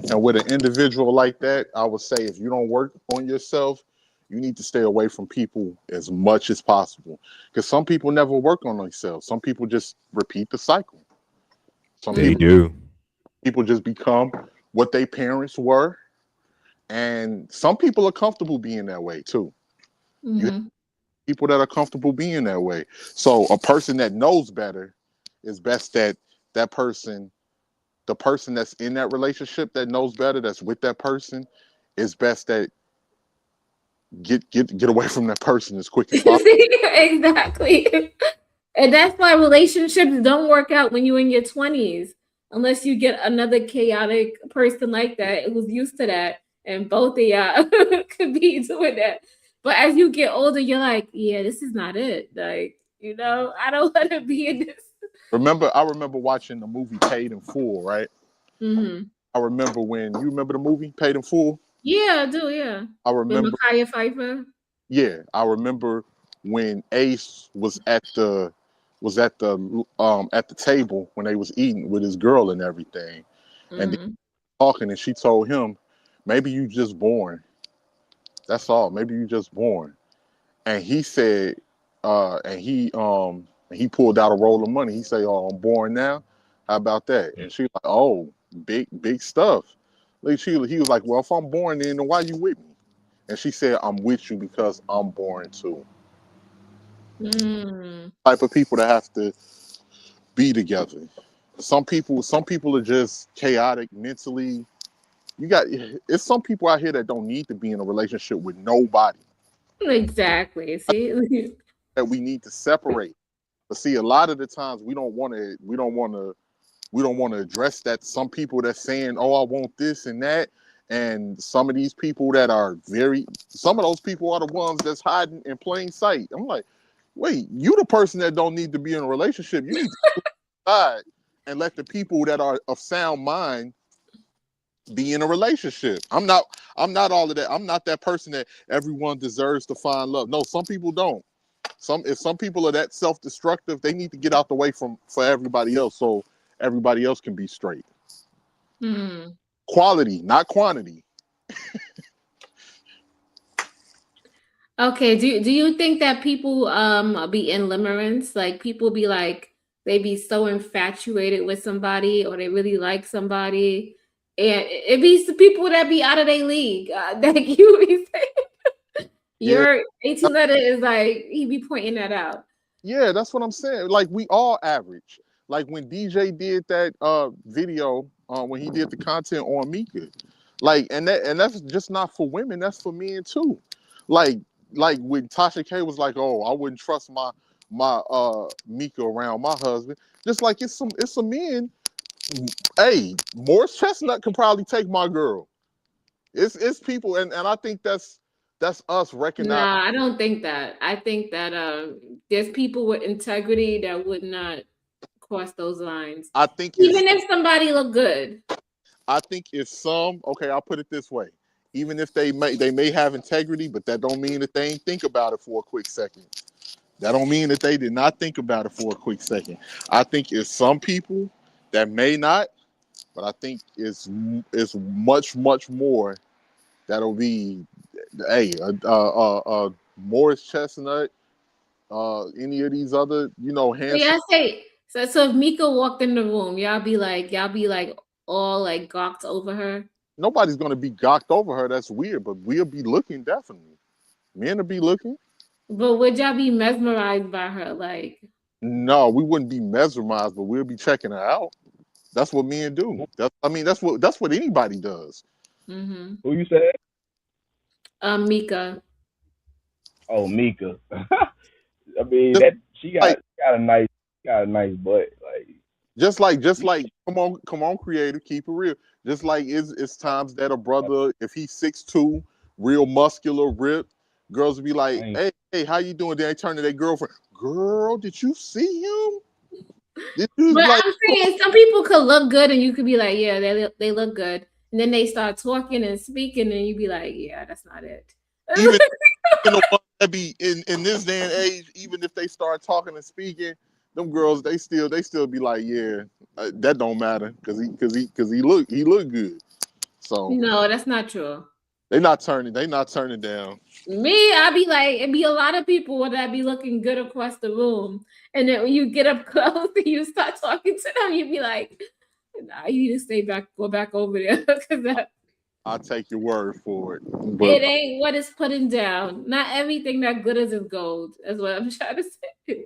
S5: And with an individual like that, I would say if you don't work on yourself, you need to stay away from people as much as possible. Because some people never work on themselves. Some people just repeat the cycle. Some
S3: They
S5: people
S3: do.
S5: just become what their parents were. And some people are comfortable being that way too. You have
S1: Mhm.
S5: people that are comfortable being that way. So a person that knows better is best that that person, the person that's in that relationship that knows better, that's with that person, is best that get away from that person as quick as possible.
S1: Exactly. And that's why relationships don't work out when you're in your 20s, unless you get another chaotic person like that who's used to that, and both of y'all could be doing that. But as you get older, you're like, yeah, this is not it. Like, you know, I don't want to be in this.
S5: I remember watching the movie Paid in Full, right?
S1: Hmm.
S5: I remember when you remember the movie Paid in Full.
S1: Yeah, I do. Yeah.
S5: I
S1: With
S5: remember,
S1: Micaiah Pfeiffer.
S5: yeah, I remember when Ace was at the table when they was eating with his girl and everything, and they
S1: Hmm.
S5: were talking, and she told him, "Maybe you just born. That's all. Maybe you just born." And he said, and he pulled out a roll of money. He said, "Oh, I'm born now. How about that?" And she like, "Oh, big stuff." Like he was like, "Well, if I'm born, then why you with me?" And she said, "I'm with you because I'm born too."
S1: Mm.
S5: Type of people that have to be together. Some people are just chaotic mentally. It's some people out here that don't need to be in a relationship with nobody.
S1: Exactly. See?
S5: That we need to separate. But see, a lot of the times we don't want to address that. Some people that's saying, "Oh, I want this and that," and some of these people that are some of those people are the ones that's hiding in plain sight. I'm like, wait, you the person that don't need to be in a relationship. You need to decide and let the people that are of sound mind be in a relationship. I'm not all of that. I'm not that person that everyone deserves to find love. No, some people don't. If some people are that self-destructive, they need to get out the way for everybody else so everybody else can be straight.
S1: Hmm.
S5: Quality, not quantity.
S1: Okay, do you think that people be in limerence? Like people be like they be so infatuated with somebody or they really like somebody, and it be the people that be out of their league. That you be saying
S5: Yeah,
S1: your 18 letter is like he be pointing that out.
S5: yeah, that's what I'm saying. Like we all average. Like when DJ did that video, when he did the content on Mika, like and that's just not for women. That's for men too. Like like when Tasha K was like, "Oh, I wouldn't trust my Mika around my husband." Just like it's some men. Hey, Morris Chestnut can probably take my girl. It's people, and I think that's us recognizing.
S1: Nah, I don't think that. I think that there's people with integrity that would not cross those lines,
S5: I think it's
S1: even if somebody look good.
S5: I think if some, okay, I'll put it this way. Even if they may have integrity, but that don't mean that they ain't think about it for a quick second. That don't mean that they did not think about it for a quick second. I think it's some people that may not, but I think it's much more that'll be, hey, Morris Chestnut, any of these other,
S1: So
S5: handsome.
S1: y'all say so if Mika walked in the room, y'all be like all like gawked over her.
S5: Nobody's gonna be gawked over her. That's weird, but we'll be looking definitely. Men will be looking.
S1: But would y'all be mesmerized by her? Like,
S5: No, we wouldn't be mesmerized, but we'll be checking her out. That's what men do. That's what anybody does.
S1: mm-hmm.
S4: Who you said?
S1: Mika.
S4: Oh, Mika. I mean
S5: Just
S4: that she
S5: like,
S4: got a nice butt. Like
S5: just like, come on, creator, keep it real. Just like it's times that a brother, if he's 6'2", real muscular, ripped, girls will be like,
S4: I ain't
S5: hey, how you doing? Then they turn to their girlfriend. Girl, did you see him? Did you
S1: But
S5: like
S1: I'm saying some people could look good and you could be like, yeah, they look good. And then they start talking and speaking and you be like, yeah, that's not it.
S5: even the ones that be in this day and age, even if they start talking and speaking, them girls, they still be like, yeah, that don't matter because he look good. So
S1: No, that's not true.
S5: they not turning down.
S1: Me, I'd be like, it'd be a lot of people that be looking good across the room. And then when you get up close and you start talking to them, you'd be like, nah, you need to go back over there. Because
S5: I'll take your word for it.
S1: it
S5: But
S1: ain't what it's putting down. Not everything that glitters is gold, is what I'm trying to say.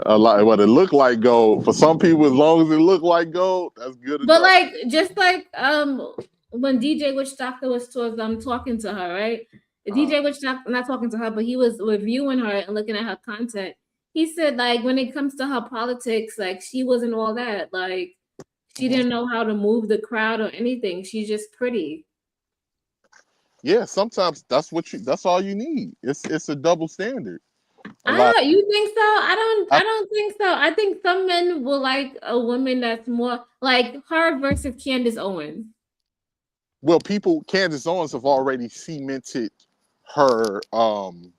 S5: a lot what it look like gold. For some people, as long as it look like gold, that's good enough.
S1: But like, just like when DJ Witch Doctor was talking to her, right? DJ Witch Doctor, not talking to her, but he was reviewing her and looking at her content. He said, like, when it comes to her politics, like, she wasn't all that. Like, she didn't know how to move the crowd or anything. She's just pretty.
S5: Yeah, sometimes that's all you need. It's a double standard.
S1: You think so? I don't think so. I think some men will like a woman that's more like her versus Candace Owens.
S5: Well, Candace Owens have already cemented her. Don't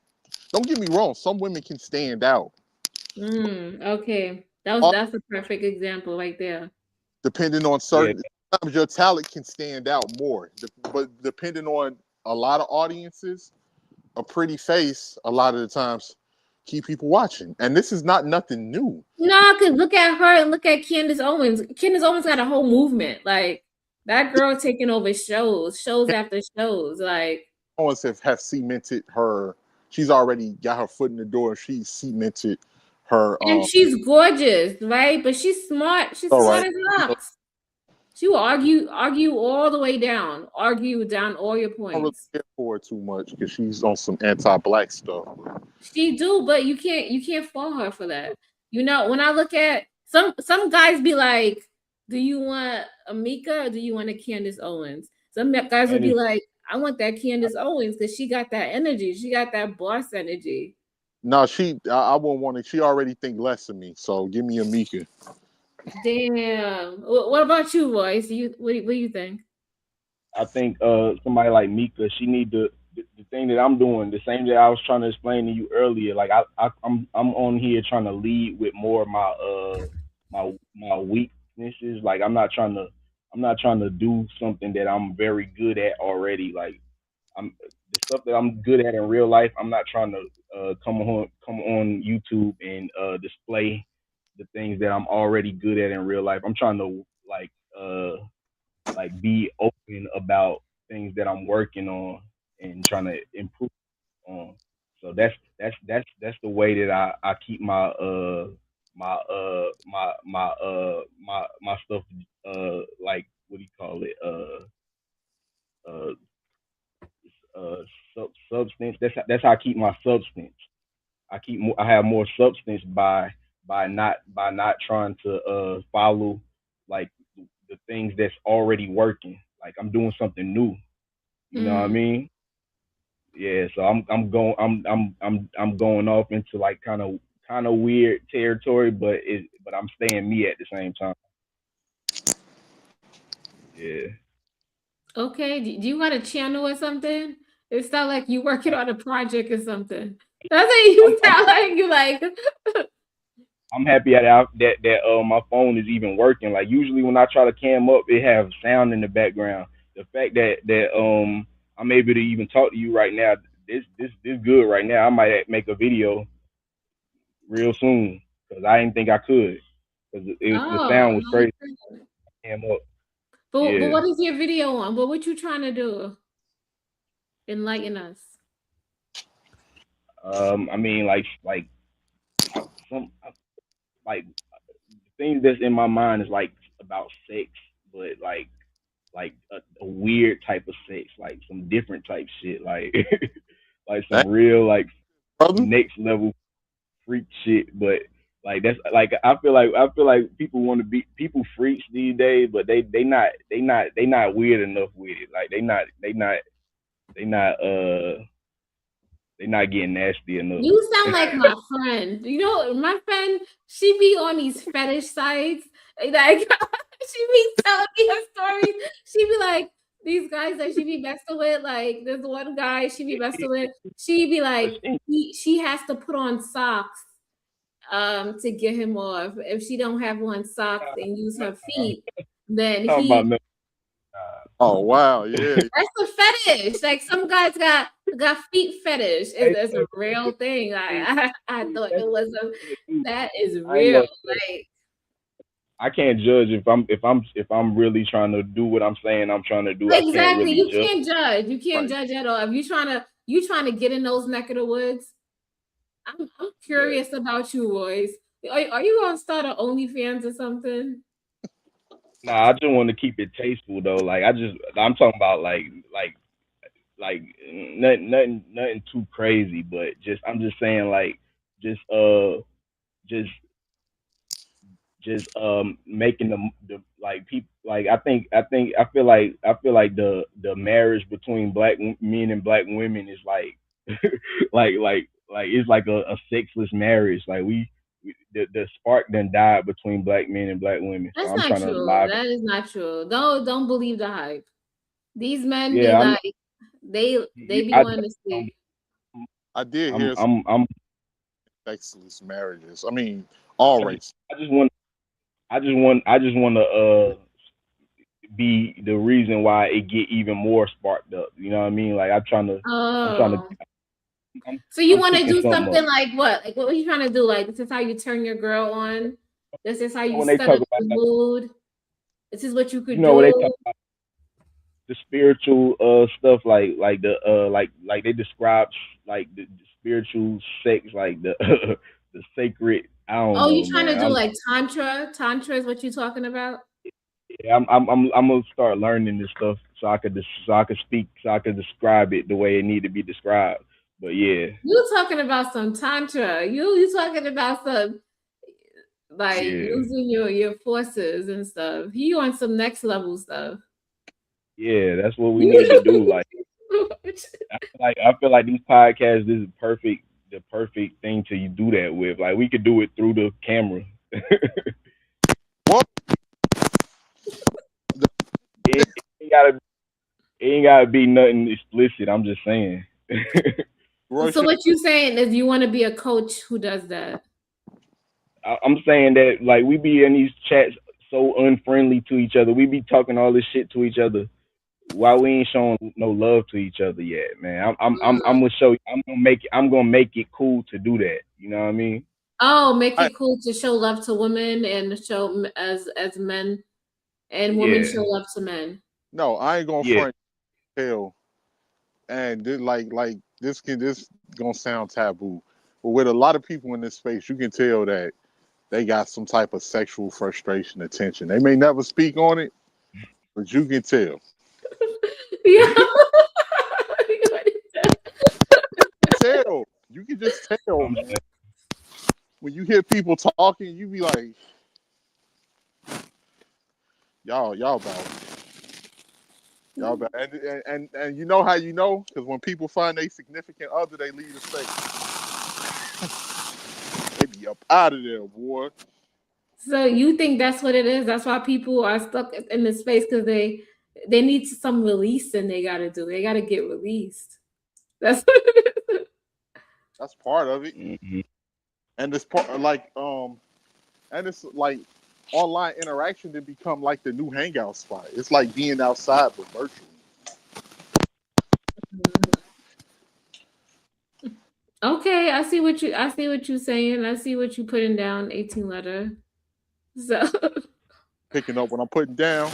S5: get me wrong. Some women can stand out.
S1: Okay, that's a perfect example right there.
S5: Depending on certain, sometimes your talent can stand out more. But depending on a lot of audiences, a pretty face a lot of the times keep people watching. And this is not nothing new.
S1: No, because look at her and look at Candace Owens. Candace Owens got a whole movement. Like that girl taking over shows after shows. Like
S5: Owens have cemented her. She's already got her foot in the door. She's cemented her.
S1: And she's gorgeous, right? But she's smart. She's smart as rocks. She will argue all the way down. Argue down all your points.
S5: I don't really care for her too much because she's on some anti-black stuff.
S1: She do, but you can't fault her for that. You know, when I look at some guys be like, do you want a Mika or do you want a Candace Owens? Some guys would be like, I want that Candace Owens because she got that energy. She got that boss energy.
S5: No, I wouldn't want it. She already think less of me. So give me a Mika.
S1: Damn. What about you, Royce? What do you think?
S4: I think somebody like Mika, she need the thing that I'm doing, the same that I was trying to explain to you earlier. Like I'm on here trying to lead with more of my weaknesses. Like I'm not trying to do something that I'm very good at already. Like the stuff that I'm good at in real life. I'm not trying to come on YouTube and display the things that I'm already good at in real life. I'm trying to like be open about things that I'm working on and trying to improve on. So that's the way that I keep my stuff like what do you call it substance. That's how I keep my substance. I have more substance by not trying to follow like the things that's already working. Like I'm doing something new. You know what I mean? Yeah. So I'm going off into like kind of weird territory, but I'm staying me at the same time. Yeah.
S1: Okay. Do you got a channel or something? It sounds like you working on a project or something. That's how you sound like you like.
S4: I'm happy that my phone is even working. Like usually when I try to cam up, it have sound in the background. The fact that I'm able to even talk to you right now, this good right now. I might make a video real soon because I didn't think I could because the sound was crazy. Cam up.
S1: But what is your video on? But what you trying to do? Enlighten us.
S4: I mean, like some like the thing that's in my mind is like about sex, but like a weird type of sex, like some different type shit, like like some real like next level freak shit. But like that's like I feel like people want to be people freaks these days, but they not weird enough with it. Like they not getting nasty enough.
S1: You sound like my friend. You know, my friend, she be on these fetish sites. Like she be telling me her stories. She be like, these guys that she be messing with, like there's one guy she be messing with. She be like, she has to put on socks to get him off. If she don't have on socks and use her feet, then
S4: Talking
S1: he
S4: about
S5: Oh wow, yeah.
S1: that's a fetish. Like some guys got feet fetish. It's a real thing. I thought it was that is
S4: I ain't
S1: real.
S4: gonna,
S1: Like
S4: I can't judge if I'm really trying to do what I'm saying I'm trying to do. I can't
S1: exactly,
S4: really
S1: you
S4: judge.
S1: can't judge. You can't
S5: Right.
S1: judge at all. If you trying to get in those neck of the woods, I'm
S4: Yeah.
S1: curious about you, Royce. Are you gonna start an OnlyFans or something?
S4: Nah, I just want to keep it tasteful though. Like I'm talking about like nothing too crazy, but I'm just saying like just just making the like people like I feel like the marriage between black men and black women is like like it's like a sexless marriage. Like the spark then died between black men and black women. So
S1: That's
S4: I'm
S1: not
S4: trying to
S1: true.
S4: live.
S1: That is not true. Don't believe the hype. These men be
S4: Yeah,
S1: like they be
S4: I
S1: wanting to
S4: I'm
S1: see.
S5: I did hear some
S4: I'm
S5: sexless marriages. I mean, all races.
S4: I just want I just want to be the reason why it get even more sparked up. You know what I mean? Like I'm trying to
S1: Oh.
S4: I'm,
S1: So you
S4: I'm
S1: want to
S4: cooking
S1: do
S4: something up.
S1: something like what? Like what are you trying to do? Like this is how you turn your girl on. This is how you
S4: When they
S1: set
S4: talk
S1: up
S4: about
S1: the mood. This is what you
S4: you
S1: could
S4: know when they talk
S1: do.
S4: about the spiritual stuff like the like they describe like the spiritual sex like the the sacred. I don't
S1: Oh, you
S4: know,
S1: trying to
S4: man.
S1: do like tantra? Tantra is what you talking about?
S4: I'm gonna start learning this stuff so I could speak so I could describe it the way it need to be described. But yeah,
S1: You talking about some tantra? You talking about some like
S4: yeah,
S1: using your forces and stuff. He on some next level stuff.
S4: yeah. That's what we need to do. Like I feel like these podcasts this is the perfect thing to do that with. Like we could do it through the camera.
S5: What?
S4: it, ain't gotta it ain't gotta be nothing explicit. I'm just saying.
S5: Roy
S1: So
S5: said,
S1: what you saying is you want to be a coach who does that?
S4: I'm saying that like we be in these chats so unfriendly to each other. We be talking all this shit to each other while we ain't showing no love to each other yet, man. I'm gonna show you. I'm gonna make it cool to do that. You know what I mean?
S1: Oh, make
S5: I,
S1: it cool to show love to women and show as men and women
S4: Yeah,
S1: show love to men.
S5: no, I ain't gonna
S4: yeah.
S5: front hell. And this gonna sound taboo, but with a lot of people in this space, you can tell that they got some type of sexual frustration, attention. They may never speak on it, but you can tell.
S1: Yeah.
S5: Tell. You can just tell,
S4: I'm
S5: man. When you hear people talking, you be like, y'all about, and you know how you know? Because when people find a significant other, they leave the space. They be up out of there, boy.
S1: So you think that's what it is? That's why people are stuck in the space because they need some release and they gotta do. They gotta get released. That's what it is.
S5: That's part of it.
S4: Mhm.
S5: And it's part and it's like online interaction to become like the new hangout spot. It's like being outside but virtually.
S1: Okay, I see what you're saying. I see what you putting down, 18 letter. So
S5: Picking up what I'm putting down.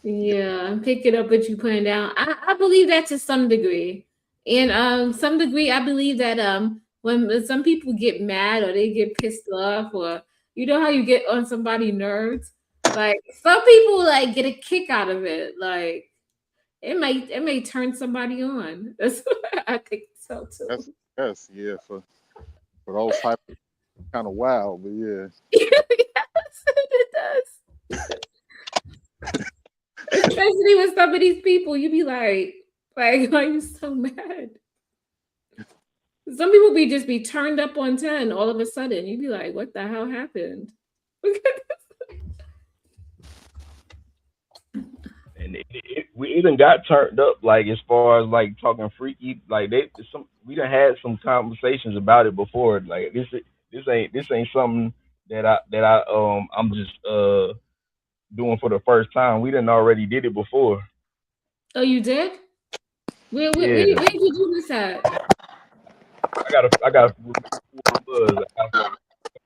S1: yeah, I'm picking up what you putting down. I believe that to some degree. And some degree I believe that when some people get mad or they get pissed off or you know how you get on somebody's nerves, like some people like get a kick out of it. Like it may turn somebody on. That's what I think so
S5: That's
S1: too.
S5: yes, yeah, for those type of kind of wild, but yeah.
S1: Yes, it does. Especially with some of these people, you be like, why are you so mad? Some people just be turned up on 10 all of a sudden. You be like, what the hell happened?
S4: And we even got turned up like as far as like talking freaky. Like we done had some conversations about it before. Like this this ain't something I'm just doing for the first time. We didn't already did it before.
S1: Oh, you did?
S4: Yeah,
S1: Where did you do this at?
S4: I gotta remember who it was. I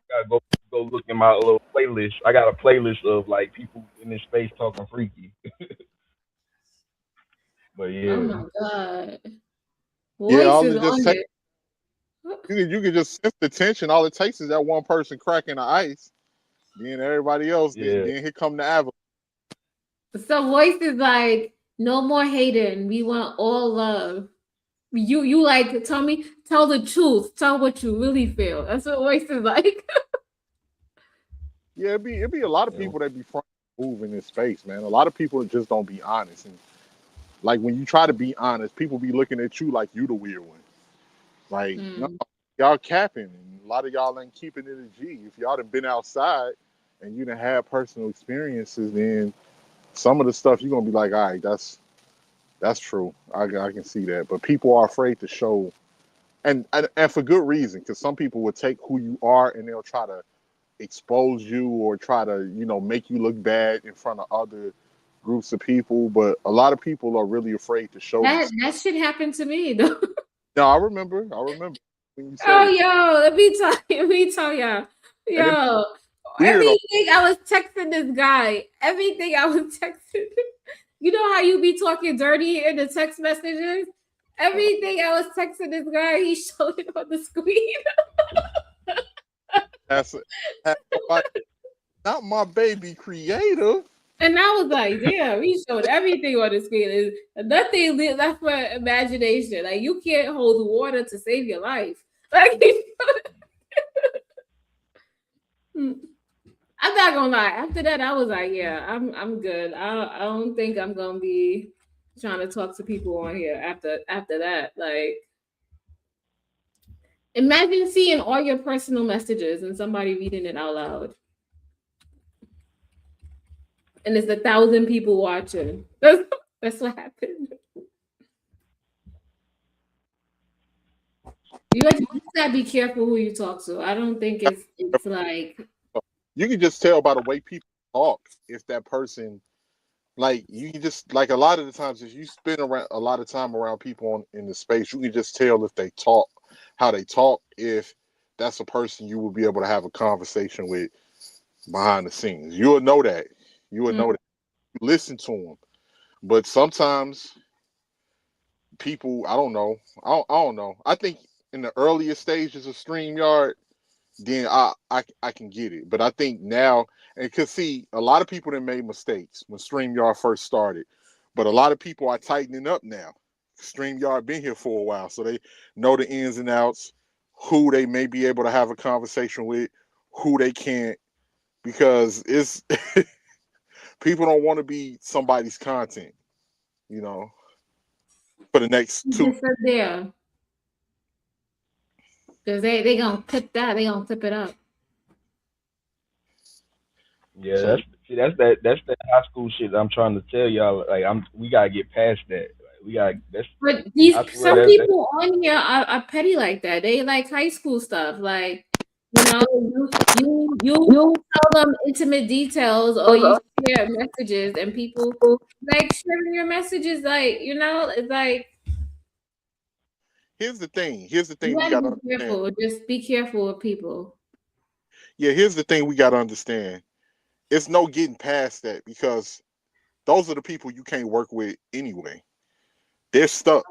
S4: gotta go look in my little playlist. I got a playlist of like people in this space talking freaky. But
S1: Oh
S4: yeah,
S1: my god.
S5: Yeah,
S1: Voice
S5: all
S1: is
S5: it just
S1: on
S5: takes,
S1: it.
S5: you can just sense the tension. All it takes is that one person cracking the ice, then everybody else. Then,
S4: yeah.
S5: then here come the avalanche.
S1: So voice is like, no more hating. We want all love. You like tell the truth. Tell what you really feel. That's what voice is like.
S5: Yeah, it'd be a lot of
S4: Yeah.
S5: people that be trying to move in this space, man. A lot of people just don't be honest, and like when you try to be honest, people be looking at you like you the weird one. Like, no,
S1: Mm.
S5: y'all capping, and a lot of y'all ain't keeping it a G. If y'all done been outside and you done had personal experiences, then some of the stuff you're gonna be like, all right, that's true. I can see that. But people are afraid to show, and for good reason, because some people will take who you are and they'll try to expose you or try to, make you look bad in front of other groups of people. But a lot of people are really afraid to show
S1: That
S5: themselves.
S1: that shit happened to me though.
S5: No, I remember when you
S1: Oh
S5: said it.
S1: yo, let me tell y'all.
S5: And it
S1: Yo,
S5: weird.
S1: everything I was texting this guy, everything I was texting. You know how you be talking dirty in the text messages? Everything I was texting this guy, he showed it on the screen.
S5: That's not my baby creator.
S1: And I was like, damn, he showed everything on the screen. Nothing left for imagination. Like you can't hold water to save your life. Like I'm not gonna lie. After that, I was like, yeah, I'm good. I don't think I'm gonna be trying to talk to people on here after that. Like imagine seeing all your personal messages and somebody reading it out loud. And there's 1,000 people watching. That's what happened. You just gotta be careful who you talk to. I don't think it's like
S5: You can just tell by the way people talk if that person, like, you can just, like, a lot of the times if you spend around a lot of time around people in the space, you can just tell if they talk, how they talk, if that's a person you will be able to have a conversation with behind the scenes. You will know that. You will know that. You listen to them. But sometimes people, I don't know. I don't know. I think in the earliest stages of StreamYard, then I can get it. But I think now, and cause see, a lot of people that made mistakes when StreamYard first started, but a lot of people are tightening up now. StreamYard been here for a while, so they know the ins and outs, who they may be able to have a conversation with, who they can't, because it's people don't want to be somebody's content, you know, for the next two.
S1: just sit there. Because they gonna clip that, they gonna clip it up.
S4: Yeah,
S5: So
S4: that's that high school shit that I'm trying to tell y'all. Like we gotta get past that. Like, we got that's
S1: But
S4: I swear
S1: some
S4: that's
S1: people on here are petty like that. They like high school stuff. Like, you tell them intimate details or you share messages and people like sharing your messages, like, it's like
S5: here's the thing. Here's the
S1: you
S5: thing we
S1: gotta
S5: gotta
S1: be
S5: understand.
S1: careful. Just be careful with people.
S5: Yeah, here's the thing we gotta understand. It's no getting past that because those are the people you can't work with anyway. They're stuck.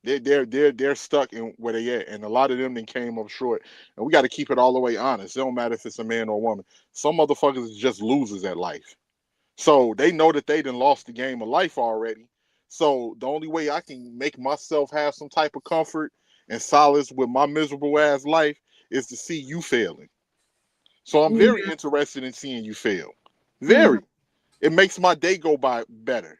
S5: They're stuck in where they at, and a lot of them then came up short. And we got to keep it all the way honest. It don't matter if it's a man or a woman. Some motherfuckers is just losers at life. So they know that they done lost the game of life already. So the only way I can make myself have some type of comfort and solace with my miserable ass life is to see you failing. So I'm very
S1: Yeah.
S5: interested in seeing you fail.
S1: Mhm.
S5: Very. It makes my day go by better.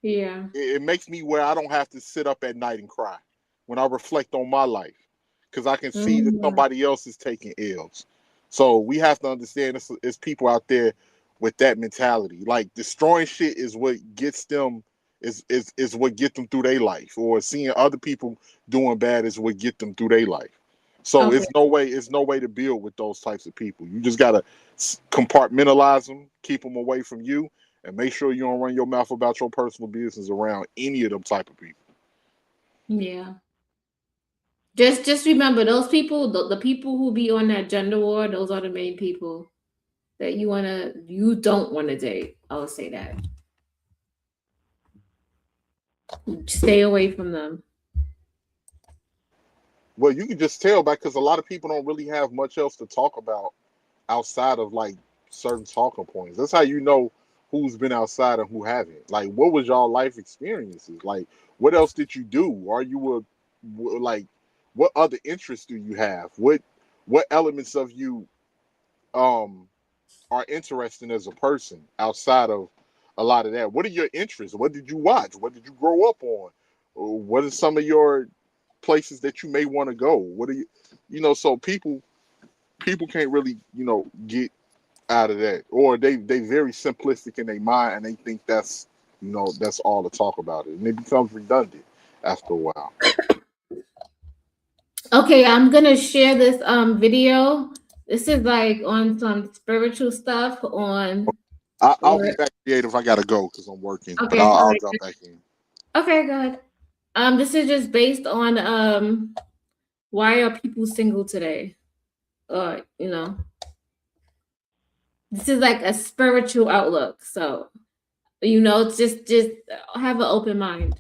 S1: Yeah.
S5: It makes me where I don't have to sit up at night and cry when I reflect on my life because I can see that
S1: Mhm.
S5: somebody else is taking L's. So we have to understand it's people out there with that mentality. Like destroying shit is what gets them is what get them through their life, or seeing other people doing bad is what get them through their life. So
S1: Okay.
S5: it's no way to build with those types of people. You just gotta compartmentalize them, keep them away from you, and make sure you don't run your mouth about your personal business around any of them type of people.
S1: Yeah. Just remember those people, the people who be on that gender war, those are the main people that you don't want to date. I would say that. Stay away from them.
S5: Well, you can just tell because a lot of people don't really have much else to talk about outside of like certain talking points. That's how you know who's been outside and who haven't. Like, what was y'all life experiences? Like, what else did you do? Are you like, what other interests do you have? What elements of you are interesting as a person outside of a lot of that? What are your interests? What did you watch? What did you grow up on? What are some of your places that you may want to go? What are so people can't really, get out of that. Or they very simplistic in their mind and they think that's that's all to talk about it. And it becomes redundant after a while.
S1: Okay, I'm gonna share this video. This is like on some spiritual stuff on.
S5: I'll be back creative. I gotta go because I'm working, but
S1: Okay,
S5: I'll drop back in.
S1: okay, go ahead. This is just based on why are people single today? This is like a spiritual outlook. So, just have an open mind.
S6: I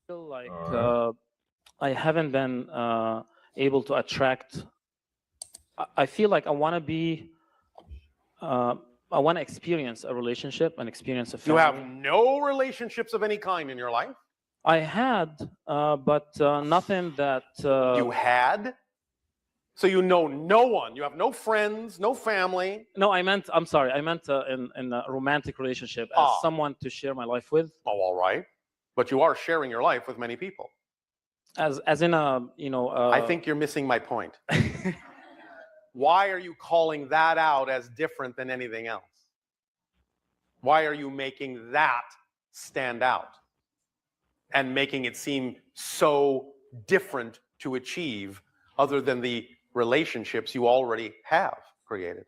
S6: feel like
S4: Alright.
S6: I haven't been able to attract. I feel like I want to be. I want to experience a relationship and experience a
S7: You
S6: family.
S7: have no relationships of any kind in your life?
S6: I had, but nothing that.
S7: You had? So you know no one. You have no friends, no family.
S6: No, I'm sorry. I meant in a romantic relationship as someone to share my life with.
S7: Oh, all right. But you are sharing your life with many people.
S6: As in a,
S7: I think you're missing my point. Why are you calling that out as different than anything else? Why are you making that stand out and making it seem so different to achieve other than the relationships you already have created?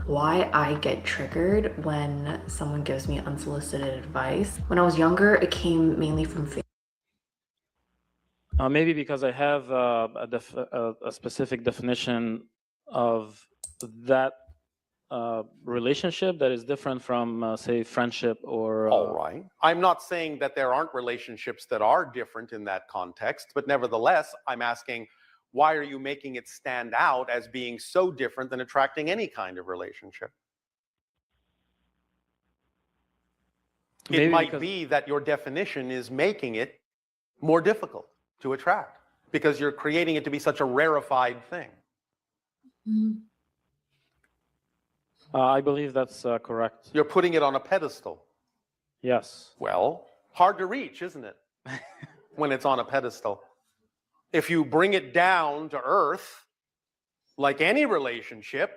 S8: Why I get triggered when someone gives me unsolicited advice. When I was younger, it came mainly from fear.
S6: Maybe because I have a specific definition of that relationship that is different from, say, friendship or.
S7: All right. I'm not saying that there aren't relationships that are different in that context, but nevertheless, I'm asking, why are you making it stand out as being so different than attracting any kind of relationship? It might be that your definition is making it more difficult to attract because you're creating it to be such a rarefied thing.
S1: Mm-hmm.
S6: I believe that's correct.
S7: You're putting it on a pedestal.
S6: Yes.
S7: Well, hard to reach, isn't it? When it's on a pedestal. If you bring it down to earth, like any relationship,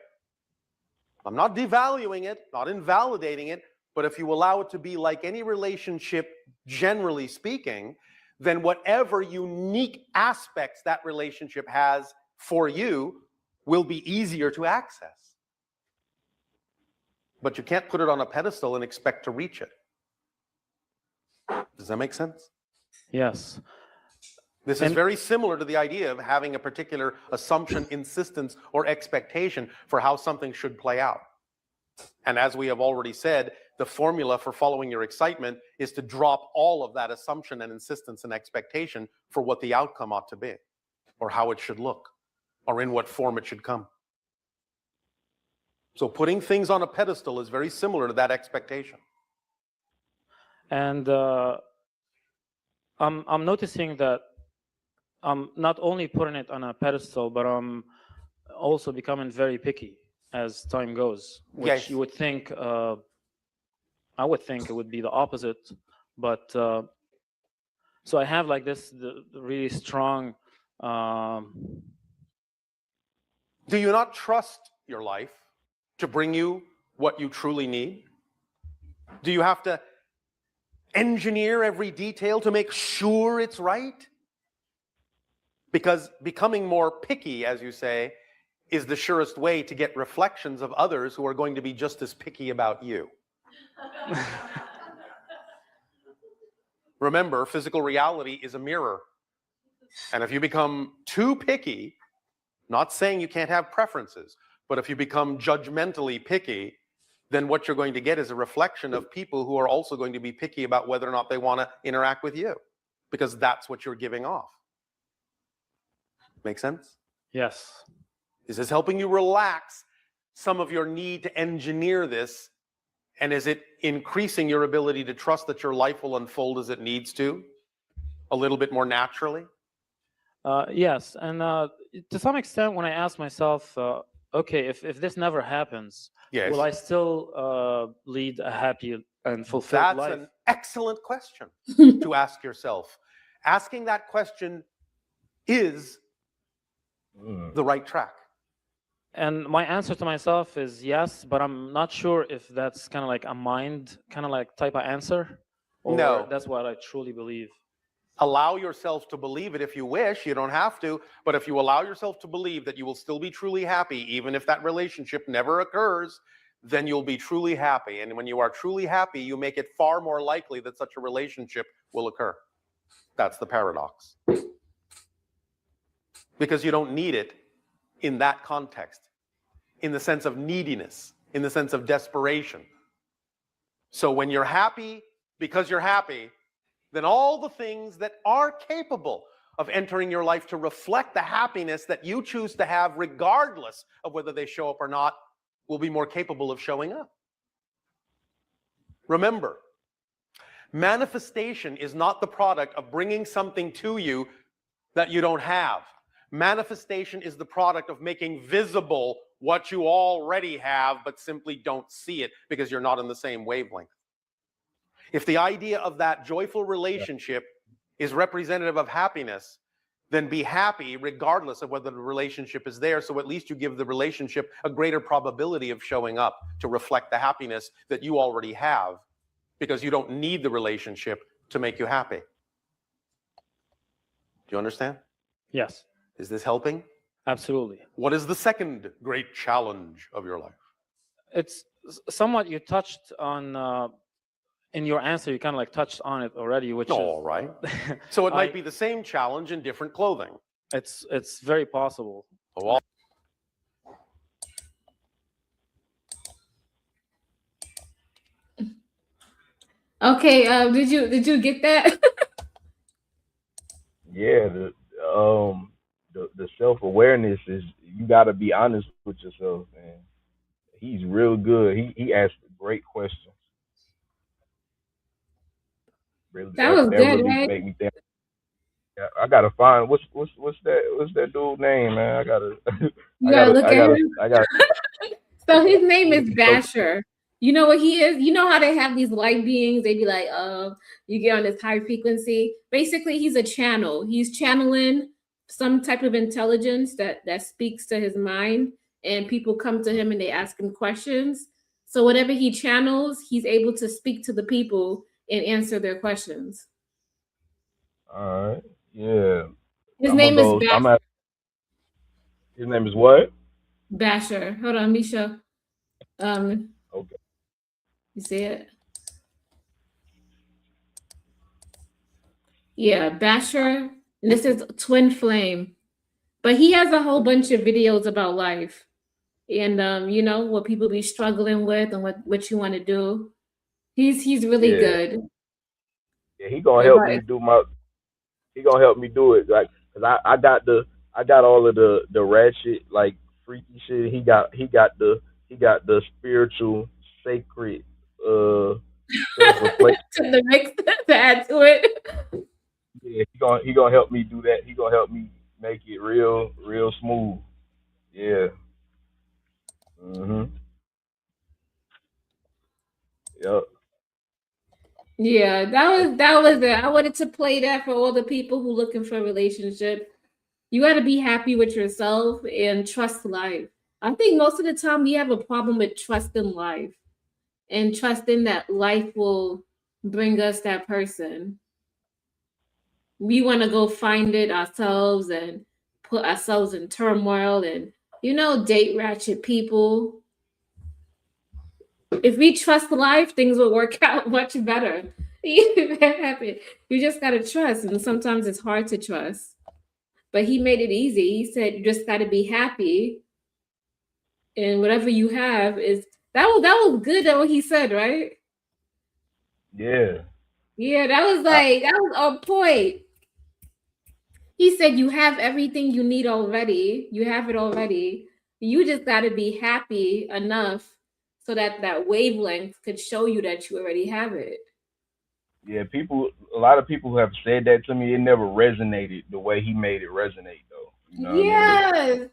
S7: I'm not devaluing it, not invalidating it, but if you allow it to be like any relationship, generally speaking, then whatever unique aspects that relationship has for you will be easier to access. But you can't put it on a pedestal and expect to reach it. Does that make sense?
S6: Yes.
S7: This is very similar to the idea of having a particular assumption, insistence, or expectation for how something should play out. And as we have already said, the formula for following your excitement is to drop all of that assumption and insistence and expectation for what the outcome ought to be, or how it should look, or in what form it should come. So putting things on a pedestal is very similar to that expectation.
S6: And I'm noticing that I'm not only putting it on a pedestal, but I'm also becoming very picky as time goes, which
S7: Yes.
S6: you would think, I would think it would be the opposite. But so I have like this the really strong.
S7: Do you not trust your life to bring you what you truly need? Do you have to engineer every detail to make sure it's right? Because becoming more picky, as you say, is the surest way to get reflections of others who are going to be just as picky about you. Remember, physical reality is a mirror. And if you become too picky, not saying you can't have preferences, but if you become judgmentally picky, then what you're going to get is a reflection of people who are also going to be picky about whether or not they want to interact with you, because that's what you're giving off. Make sense?
S6: Yes.
S7: Is this helping you relax some of your need to engineer this? And is it increasing your ability to trust that your life will unfold as it needs to, a little bit more naturally?
S6: Yes. And to some extent, when I ask myself, okay, if this never happens,
S7: Yes.
S6: will I still lead a happy and fulfilled
S7: That's
S6: life?
S7: an excellent question to ask yourself. Asking that question is the right track.
S6: And my answer to myself is yes, but I'm not sure if that's kind of like a mind kind of like type of answer, or
S7: No.
S6: that's what I truly believe.
S7: Allow yourself to believe it if you wish. You don't have to. But if you allow yourself to believe that you will still be truly happy, even if that relationship never occurs, then you'll be truly happy. And when you are truly happy, you make it far more likely that such a relationship will occur. That's the paradox. Because you don't need it in that context, in the sense of neediness, in the sense of desperation. So when you're happy because you're happy, then all the things that are capable of entering your life to reflect the happiness that you choose to have, regardless of whether they show up or not, will be more capable of showing up. Remember, manifestation is not the product of bringing something to you that you don't have. Manifestation is the product of making visible what you already have, but simply don't see it because you're not in the same wavelength. If the idea of that joyful relationship is representative of happiness, then be happy regardless of whether the relationship is there. So at least you give the relationship a greater probability of showing up to reflect the happiness that you already have, because you don't need the relationship to make you happy. Do you understand?
S6: Yes,
S7: Is this helping?
S6: absolutely.
S7: What is the second great challenge of your life?
S6: It's somewhat you touched on in your answer. You kind of like touched on it already, which
S7: All
S6: is
S7: right. So it might be the same challenge in different clothing.
S6: it's very possible.
S7: Oh,
S1: Okay, did you get that?
S4: Yeah, the self-awareness is, you got to be honest with yourself, man. He's real good. He asked great questions. Really,
S1: That was
S4: that
S1: good,
S4: really
S1: right?
S4: make me think. Yeah, I gotta find what's that dude name, man. I gotta
S1: You gotta look at him.
S4: I gotta
S1: So his name is
S4: So-
S1: Basher. You know what he is? You know how they have these light beings? They be like, you get on this high frequency. Basically, he's a channel. He's channeling some type of intelligence that speaks to his mind, and people come to him and they ask him questions. So whatever he channels, he's able to speak to the people and answer their questions.
S4: All right. Yeah.
S1: His name is
S4: His name is what?
S1: Basher. Hold on, Misha.
S4: Okay.
S1: You see it? Yeah, Basher. And this is Twin Flame. But he has a whole bunch of videos about life. And you know, what people be struggling with and what you want to do. He's really good.
S4: Yeah, he gonna help me do it. Like, cause I got all of the ratchet, like, freaky shit. He got the spiritual, sacred, self-reflection.
S1: To the mix to add to it.
S4: Yeah, he gonna help me do that. He gonna help me make it real smooth. Yeah. Yep.
S1: Yeah, that was it. I wanted to play that for all the people who looking for a relationship. You got to be happy with yourself and trust life. I think most of the time we have a problem with trusting life and trusting that life will bring us that person. we want to go find it ourselves and put ourselves in turmoil and, date ratchet people. If we trust life, things will work out much better. You just got to trust. And sometimes it's hard to trust. But he made it easy. He said, you just got to be happy. And whatever you have is, that was good, that what he said, right?
S4: Yeah.
S1: Yeah, that was on point. He said you have everything you need already. You have it already. You just got to be happy enough so that wavelength could show you that you already have it.
S4: Yeah, a lot of people have said that to me. It never resonated the way he made it resonate, though. You know what I mean?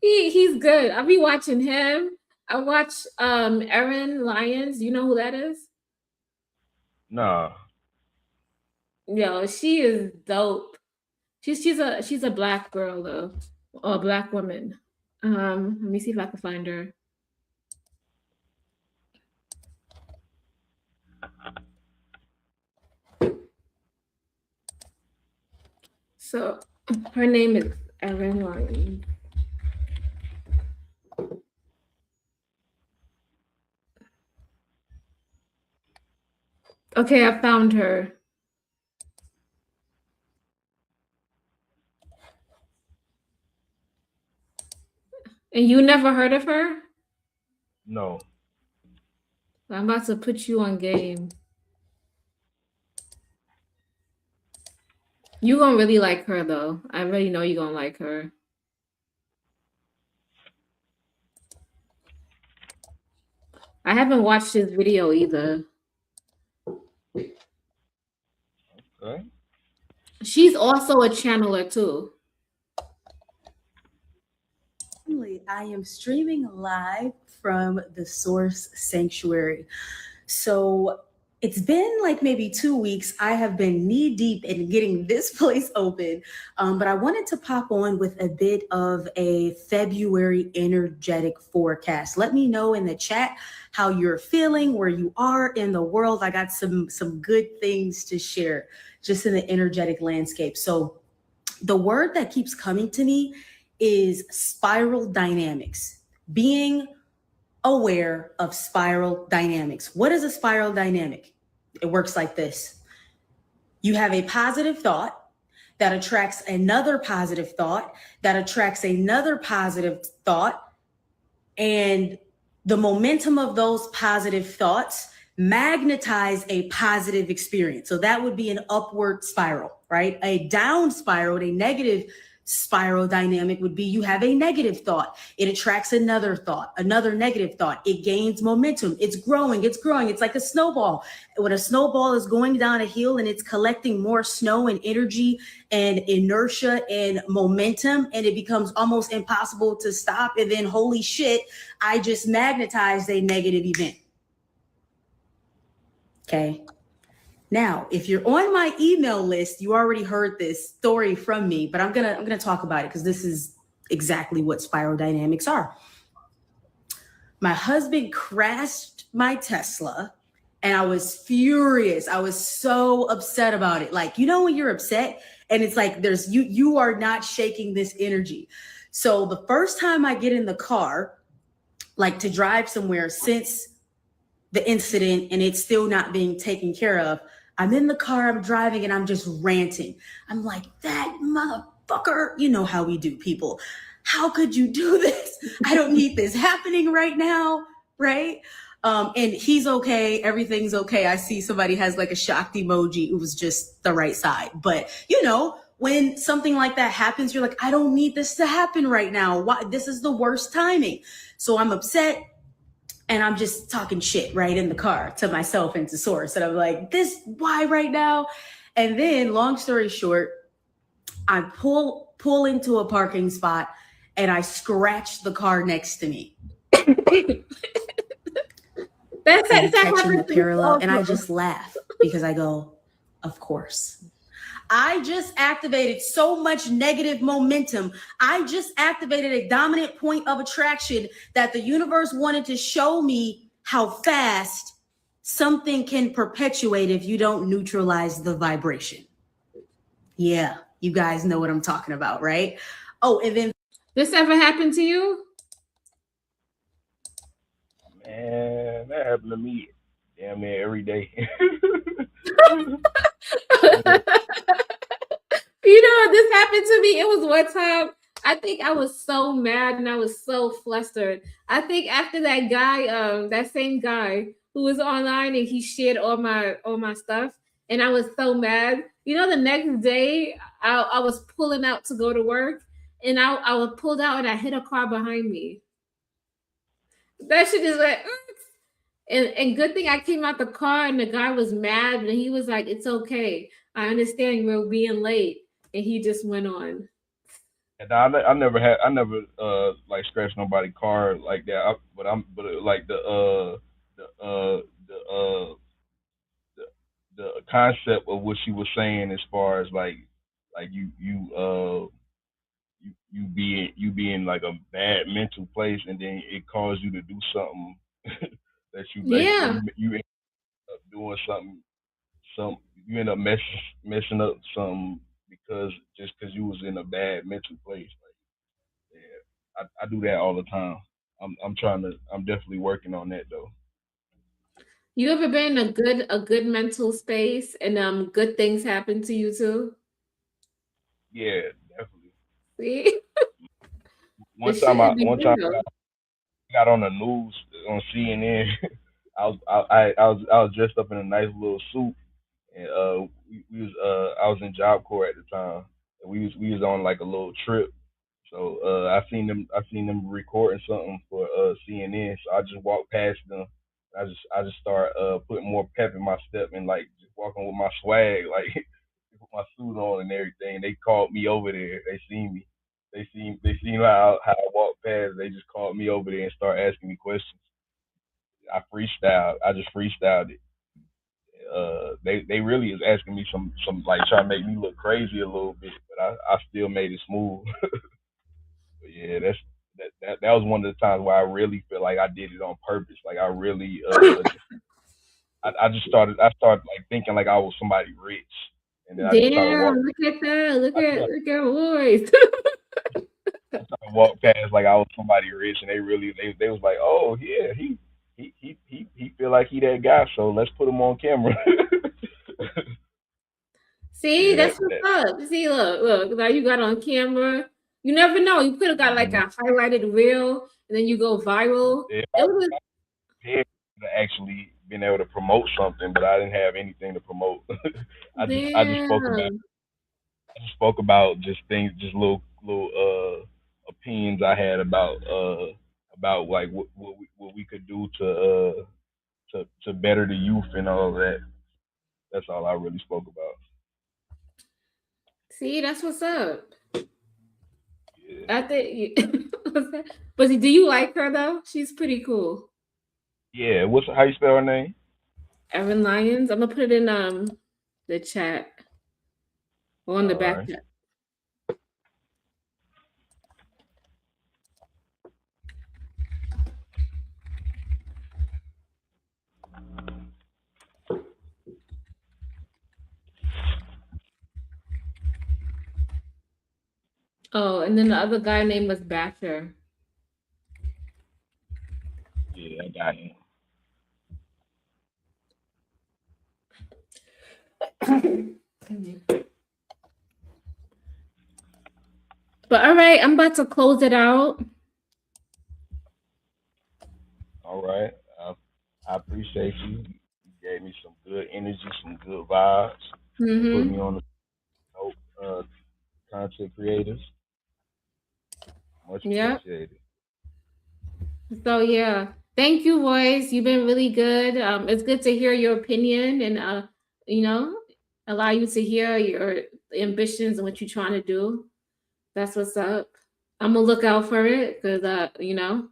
S1: He's good. I'll be watching him. I watch Erin Lyons. You know who that is?
S4: Nah.
S1: Yo, she is dope. She's a black girl though, or a black woman. Let me see if I can find her. So her name is Erin Lyons. Okay, I found her. And you never heard of her?
S4: No.
S1: I'm about to put you on game. You gonna really like her though. I already know you're gonna like her. I haven't watched this video either.
S4: Okay.
S1: She's also a channeler too.
S9: I am streaming live from the Source Sanctuary. So it's been like maybe 2 weeks. I have been knee deep in getting this place open, but I wanted to pop on with a bit of a February energetic forecast. Let me know in the chat how you're feeling, where you are in the world. I got some good things to share just in the energetic landscape. So the word that keeps coming to me is spiral dynamics, being aware of spiral dynamics. What is a spiral dynamic? It works like this. You have a positive thought that attracts another positive thought, that attracts another positive thought, and the momentum of those positive thoughts magnetize a positive experience. So that would be an upward spiral, right? A down spiral, a negative spiral dynamic would be you have a negative thought. It attracts another thought, another negative thought. It gains momentum. It's growing. It's growing. It's like a snowball. When a snowball is going down a hill and it's collecting more snow and energy and inertia and momentum, and it becomes almost impossible to stop. And then, holy shit, I just magnetized a negative event. Okay. Now, if you're on my email list, you already heard this story from me, but I'm gonna talk about it because this is exactly what spiral dynamics are. My husband crashed my Tesla and I was furious. I was so upset about it. Like, when you're upset and it's like you are not shaking this energy. So the first time I get in the car, like to drive somewhere since the incident and it's still not being taken care of, I'm in the car, I'm driving, and I'm just ranting. I'm like, that motherfucker, you know how we do people. How could you do this? I don't need this happening right now, right? And he's okay, everything's okay. I see somebody has like a shocked emoji. It was just the right side. But, when something like that happens, you're like, I don't need this to happen right now. Why? This is the worst timing. So I'm upset. And I'm just talking shit right in the car to myself and to Source. And I'm like, why right now? And then, long story short, I pull into a parking spot and I scratch the car next to me. That's catching the parallel. And I just laugh because I go, of course. I just activated so much negative momentum. I just activated a dominant point of attraction that the universe wanted to show me how fast something can perpetuate if you don't neutralize the vibration. Yeah, you guys know what I'm talking about, right? Oh, and then
S1: This ever happened to you?
S4: Man, that happened to me damn near every day.
S1: You know, this happened to me. It was one time. I think I was so mad and I was so flustered. I think after that guy, that same guy who was online and he shared all my stuff, and I was so mad. You know, the next day I was pulling out to go to work, and I was pulled out and I hit a car behind me. That shit is like, and good thing I came out the car and the guy was mad, and he was like, "It's okay. I understand we're being late." And he just went on.
S4: And I never like scratched nobody's car like that. But like the concept of what she was saying as far as like you be in like a bad mental place, and then it caused you to do something that you basically
S1: Yeah.
S4: you end up doing something some you end up messing up something because you was in a bad mental place. Like, yeah, I do that all the time. I'm definitely working on that though.
S1: You ever been in a good mental space and good things happen to you too?
S4: Yeah, definitely.
S1: See?
S4: One
S1: This
S4: time I
S1: shouldn't be
S4: one
S1: good
S4: time
S1: though.
S4: I got on the news on CNN. I was dressed up in a nice little suit, and we was I was in Job Corps at the time, and we was on like a little trip. So I seen them recording something for CNN. So I just walked past them. I just start putting more pep in my step and like just walking with my swag, like with my suit on and everything. They called me over there. They seen me. They seen how I walked past. They just called me over there and start asking me questions. I freestyled. I just freestyled it. They really is asking me some like trying to make me look crazy a little bit, but I still made it smooth. But yeah, that was one of the times where I really feel like I did it on purpose. Like I really I started like thinking like I was somebody rich, and then I just started
S1: Damn, look at that.
S4: I started,
S1: Look at boys.
S4: I started walk past like I was somebody rich, and they was like, oh yeah, he feel like he that guy, so let's put him on camera.
S1: See,
S4: Yeah,
S1: that's what's
S4: that
S1: up. See, look, now you got on camera. You never know. You could have got like a highlighted reel and then you go viral.
S4: yeah,
S1: It was
S4: prepared to actually been able to promote something, but I didn't have anything to promote. I just
S1: damn.
S4: spoke about just things, just little opinions I had about like what we could do to better the youth and all of that. That's all I really spoke about.
S1: See, that's what's up.
S4: Yeah,
S1: I think but do you like her though? She's pretty cool.
S4: yeah. What's how you spell her name?
S1: Erin Lyons. I'm gonna put it in the chat or on the
S4: All
S1: back
S4: right.
S1: chat. Oh, and then the other guy name was Basher.
S4: Yeah, I got him.
S1: But all right, I'm about to close it out.
S4: All right. I appreciate you. You gave me some good energy, some good vibes, and put me
S1: Mm-hmm.
S4: on the note, content creators. Much
S1: Yeah.
S4: appreciated.
S1: So yeah, thank you, Royce. You've been really good. It's good to hear your opinion and you know, allow you to hear your ambitions and what you're trying to do. That's what's up. I'm gonna look out for it because I'm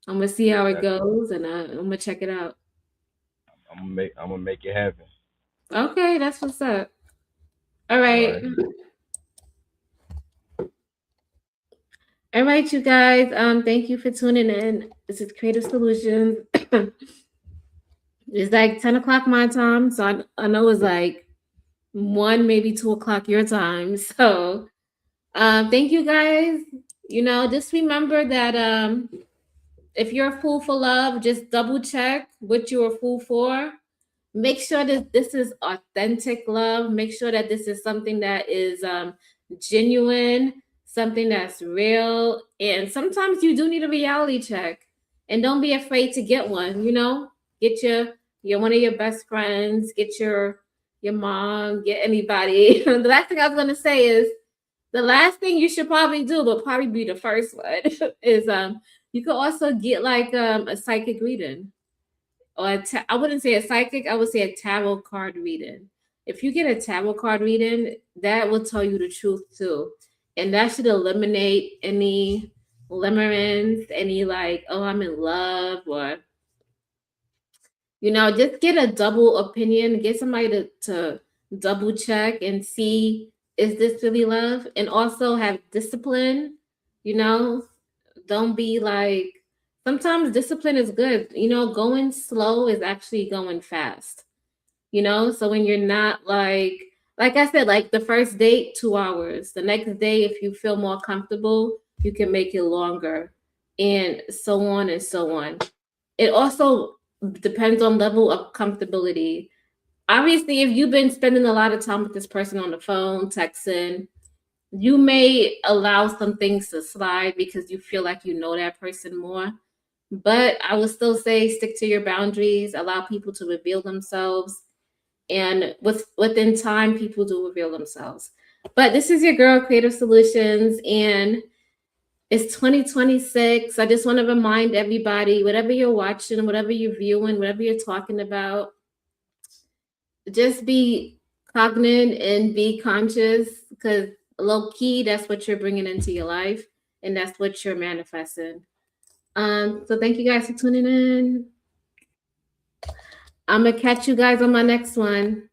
S1: gonna see how it
S4: That's
S1: goes and I'm gonna check it out.
S4: I'm gonna make it happen.
S1: Okay, that's what's up. All
S4: All
S1: right.
S4: right.
S1: All right, you guys. Thank you for tuning in. This is Creative Solutions. It's like 10 o'clock my time, so I know it's like 1, maybe 2 o'clock your time. So thank you guys. You know, just remember that if you're a fool for love, just double check what you're a fool for. Make sure that this is authentic love. Make sure that this is something that is genuine, something that's real. And sometimes you do need a reality check. And don't be afraid to get one, you know? Get your one of your best friends, get your mom, get anybody. The last thing I was gonna say is the last thing you should probably do, but probably be the first one, is you could also get like a psychic reading. Or I wouldn't say a psychic, I would say a tarot card reading. If you get a tarot card reading, that will tell you the truth too. And that should eliminate any limerence, any like, oh, I'm in love, or, you know, just get a double opinion, get somebody to double check and see, is this really love? And also have discipline, you know, don't be like, sometimes discipline is good. You know, going slow is actually going fast. You know, so when you're not like I said, like the first date, 2 hours. The next day, if you feel more comfortable, you can make it longer, and so on and so on. It also depends on level of comfortability. Obviously, if you've been spending a lot of time with this person on the phone, texting, you may allow some things to slide because you feel like you know that person more. But I would still say stick to your boundaries, allow people to reveal themselves. And within time, people do reveal themselves. But this is your girl, Creative Solutions, and it's 2026. I just want to remind everybody, whatever you're watching, whatever you're viewing, whatever you're talking about, just be cognizant and be conscious, because low key, that's what you're bringing into your life, and that's what you're manifesting. So thank you guys for tuning in. I'm gonna catch you guys on my next one.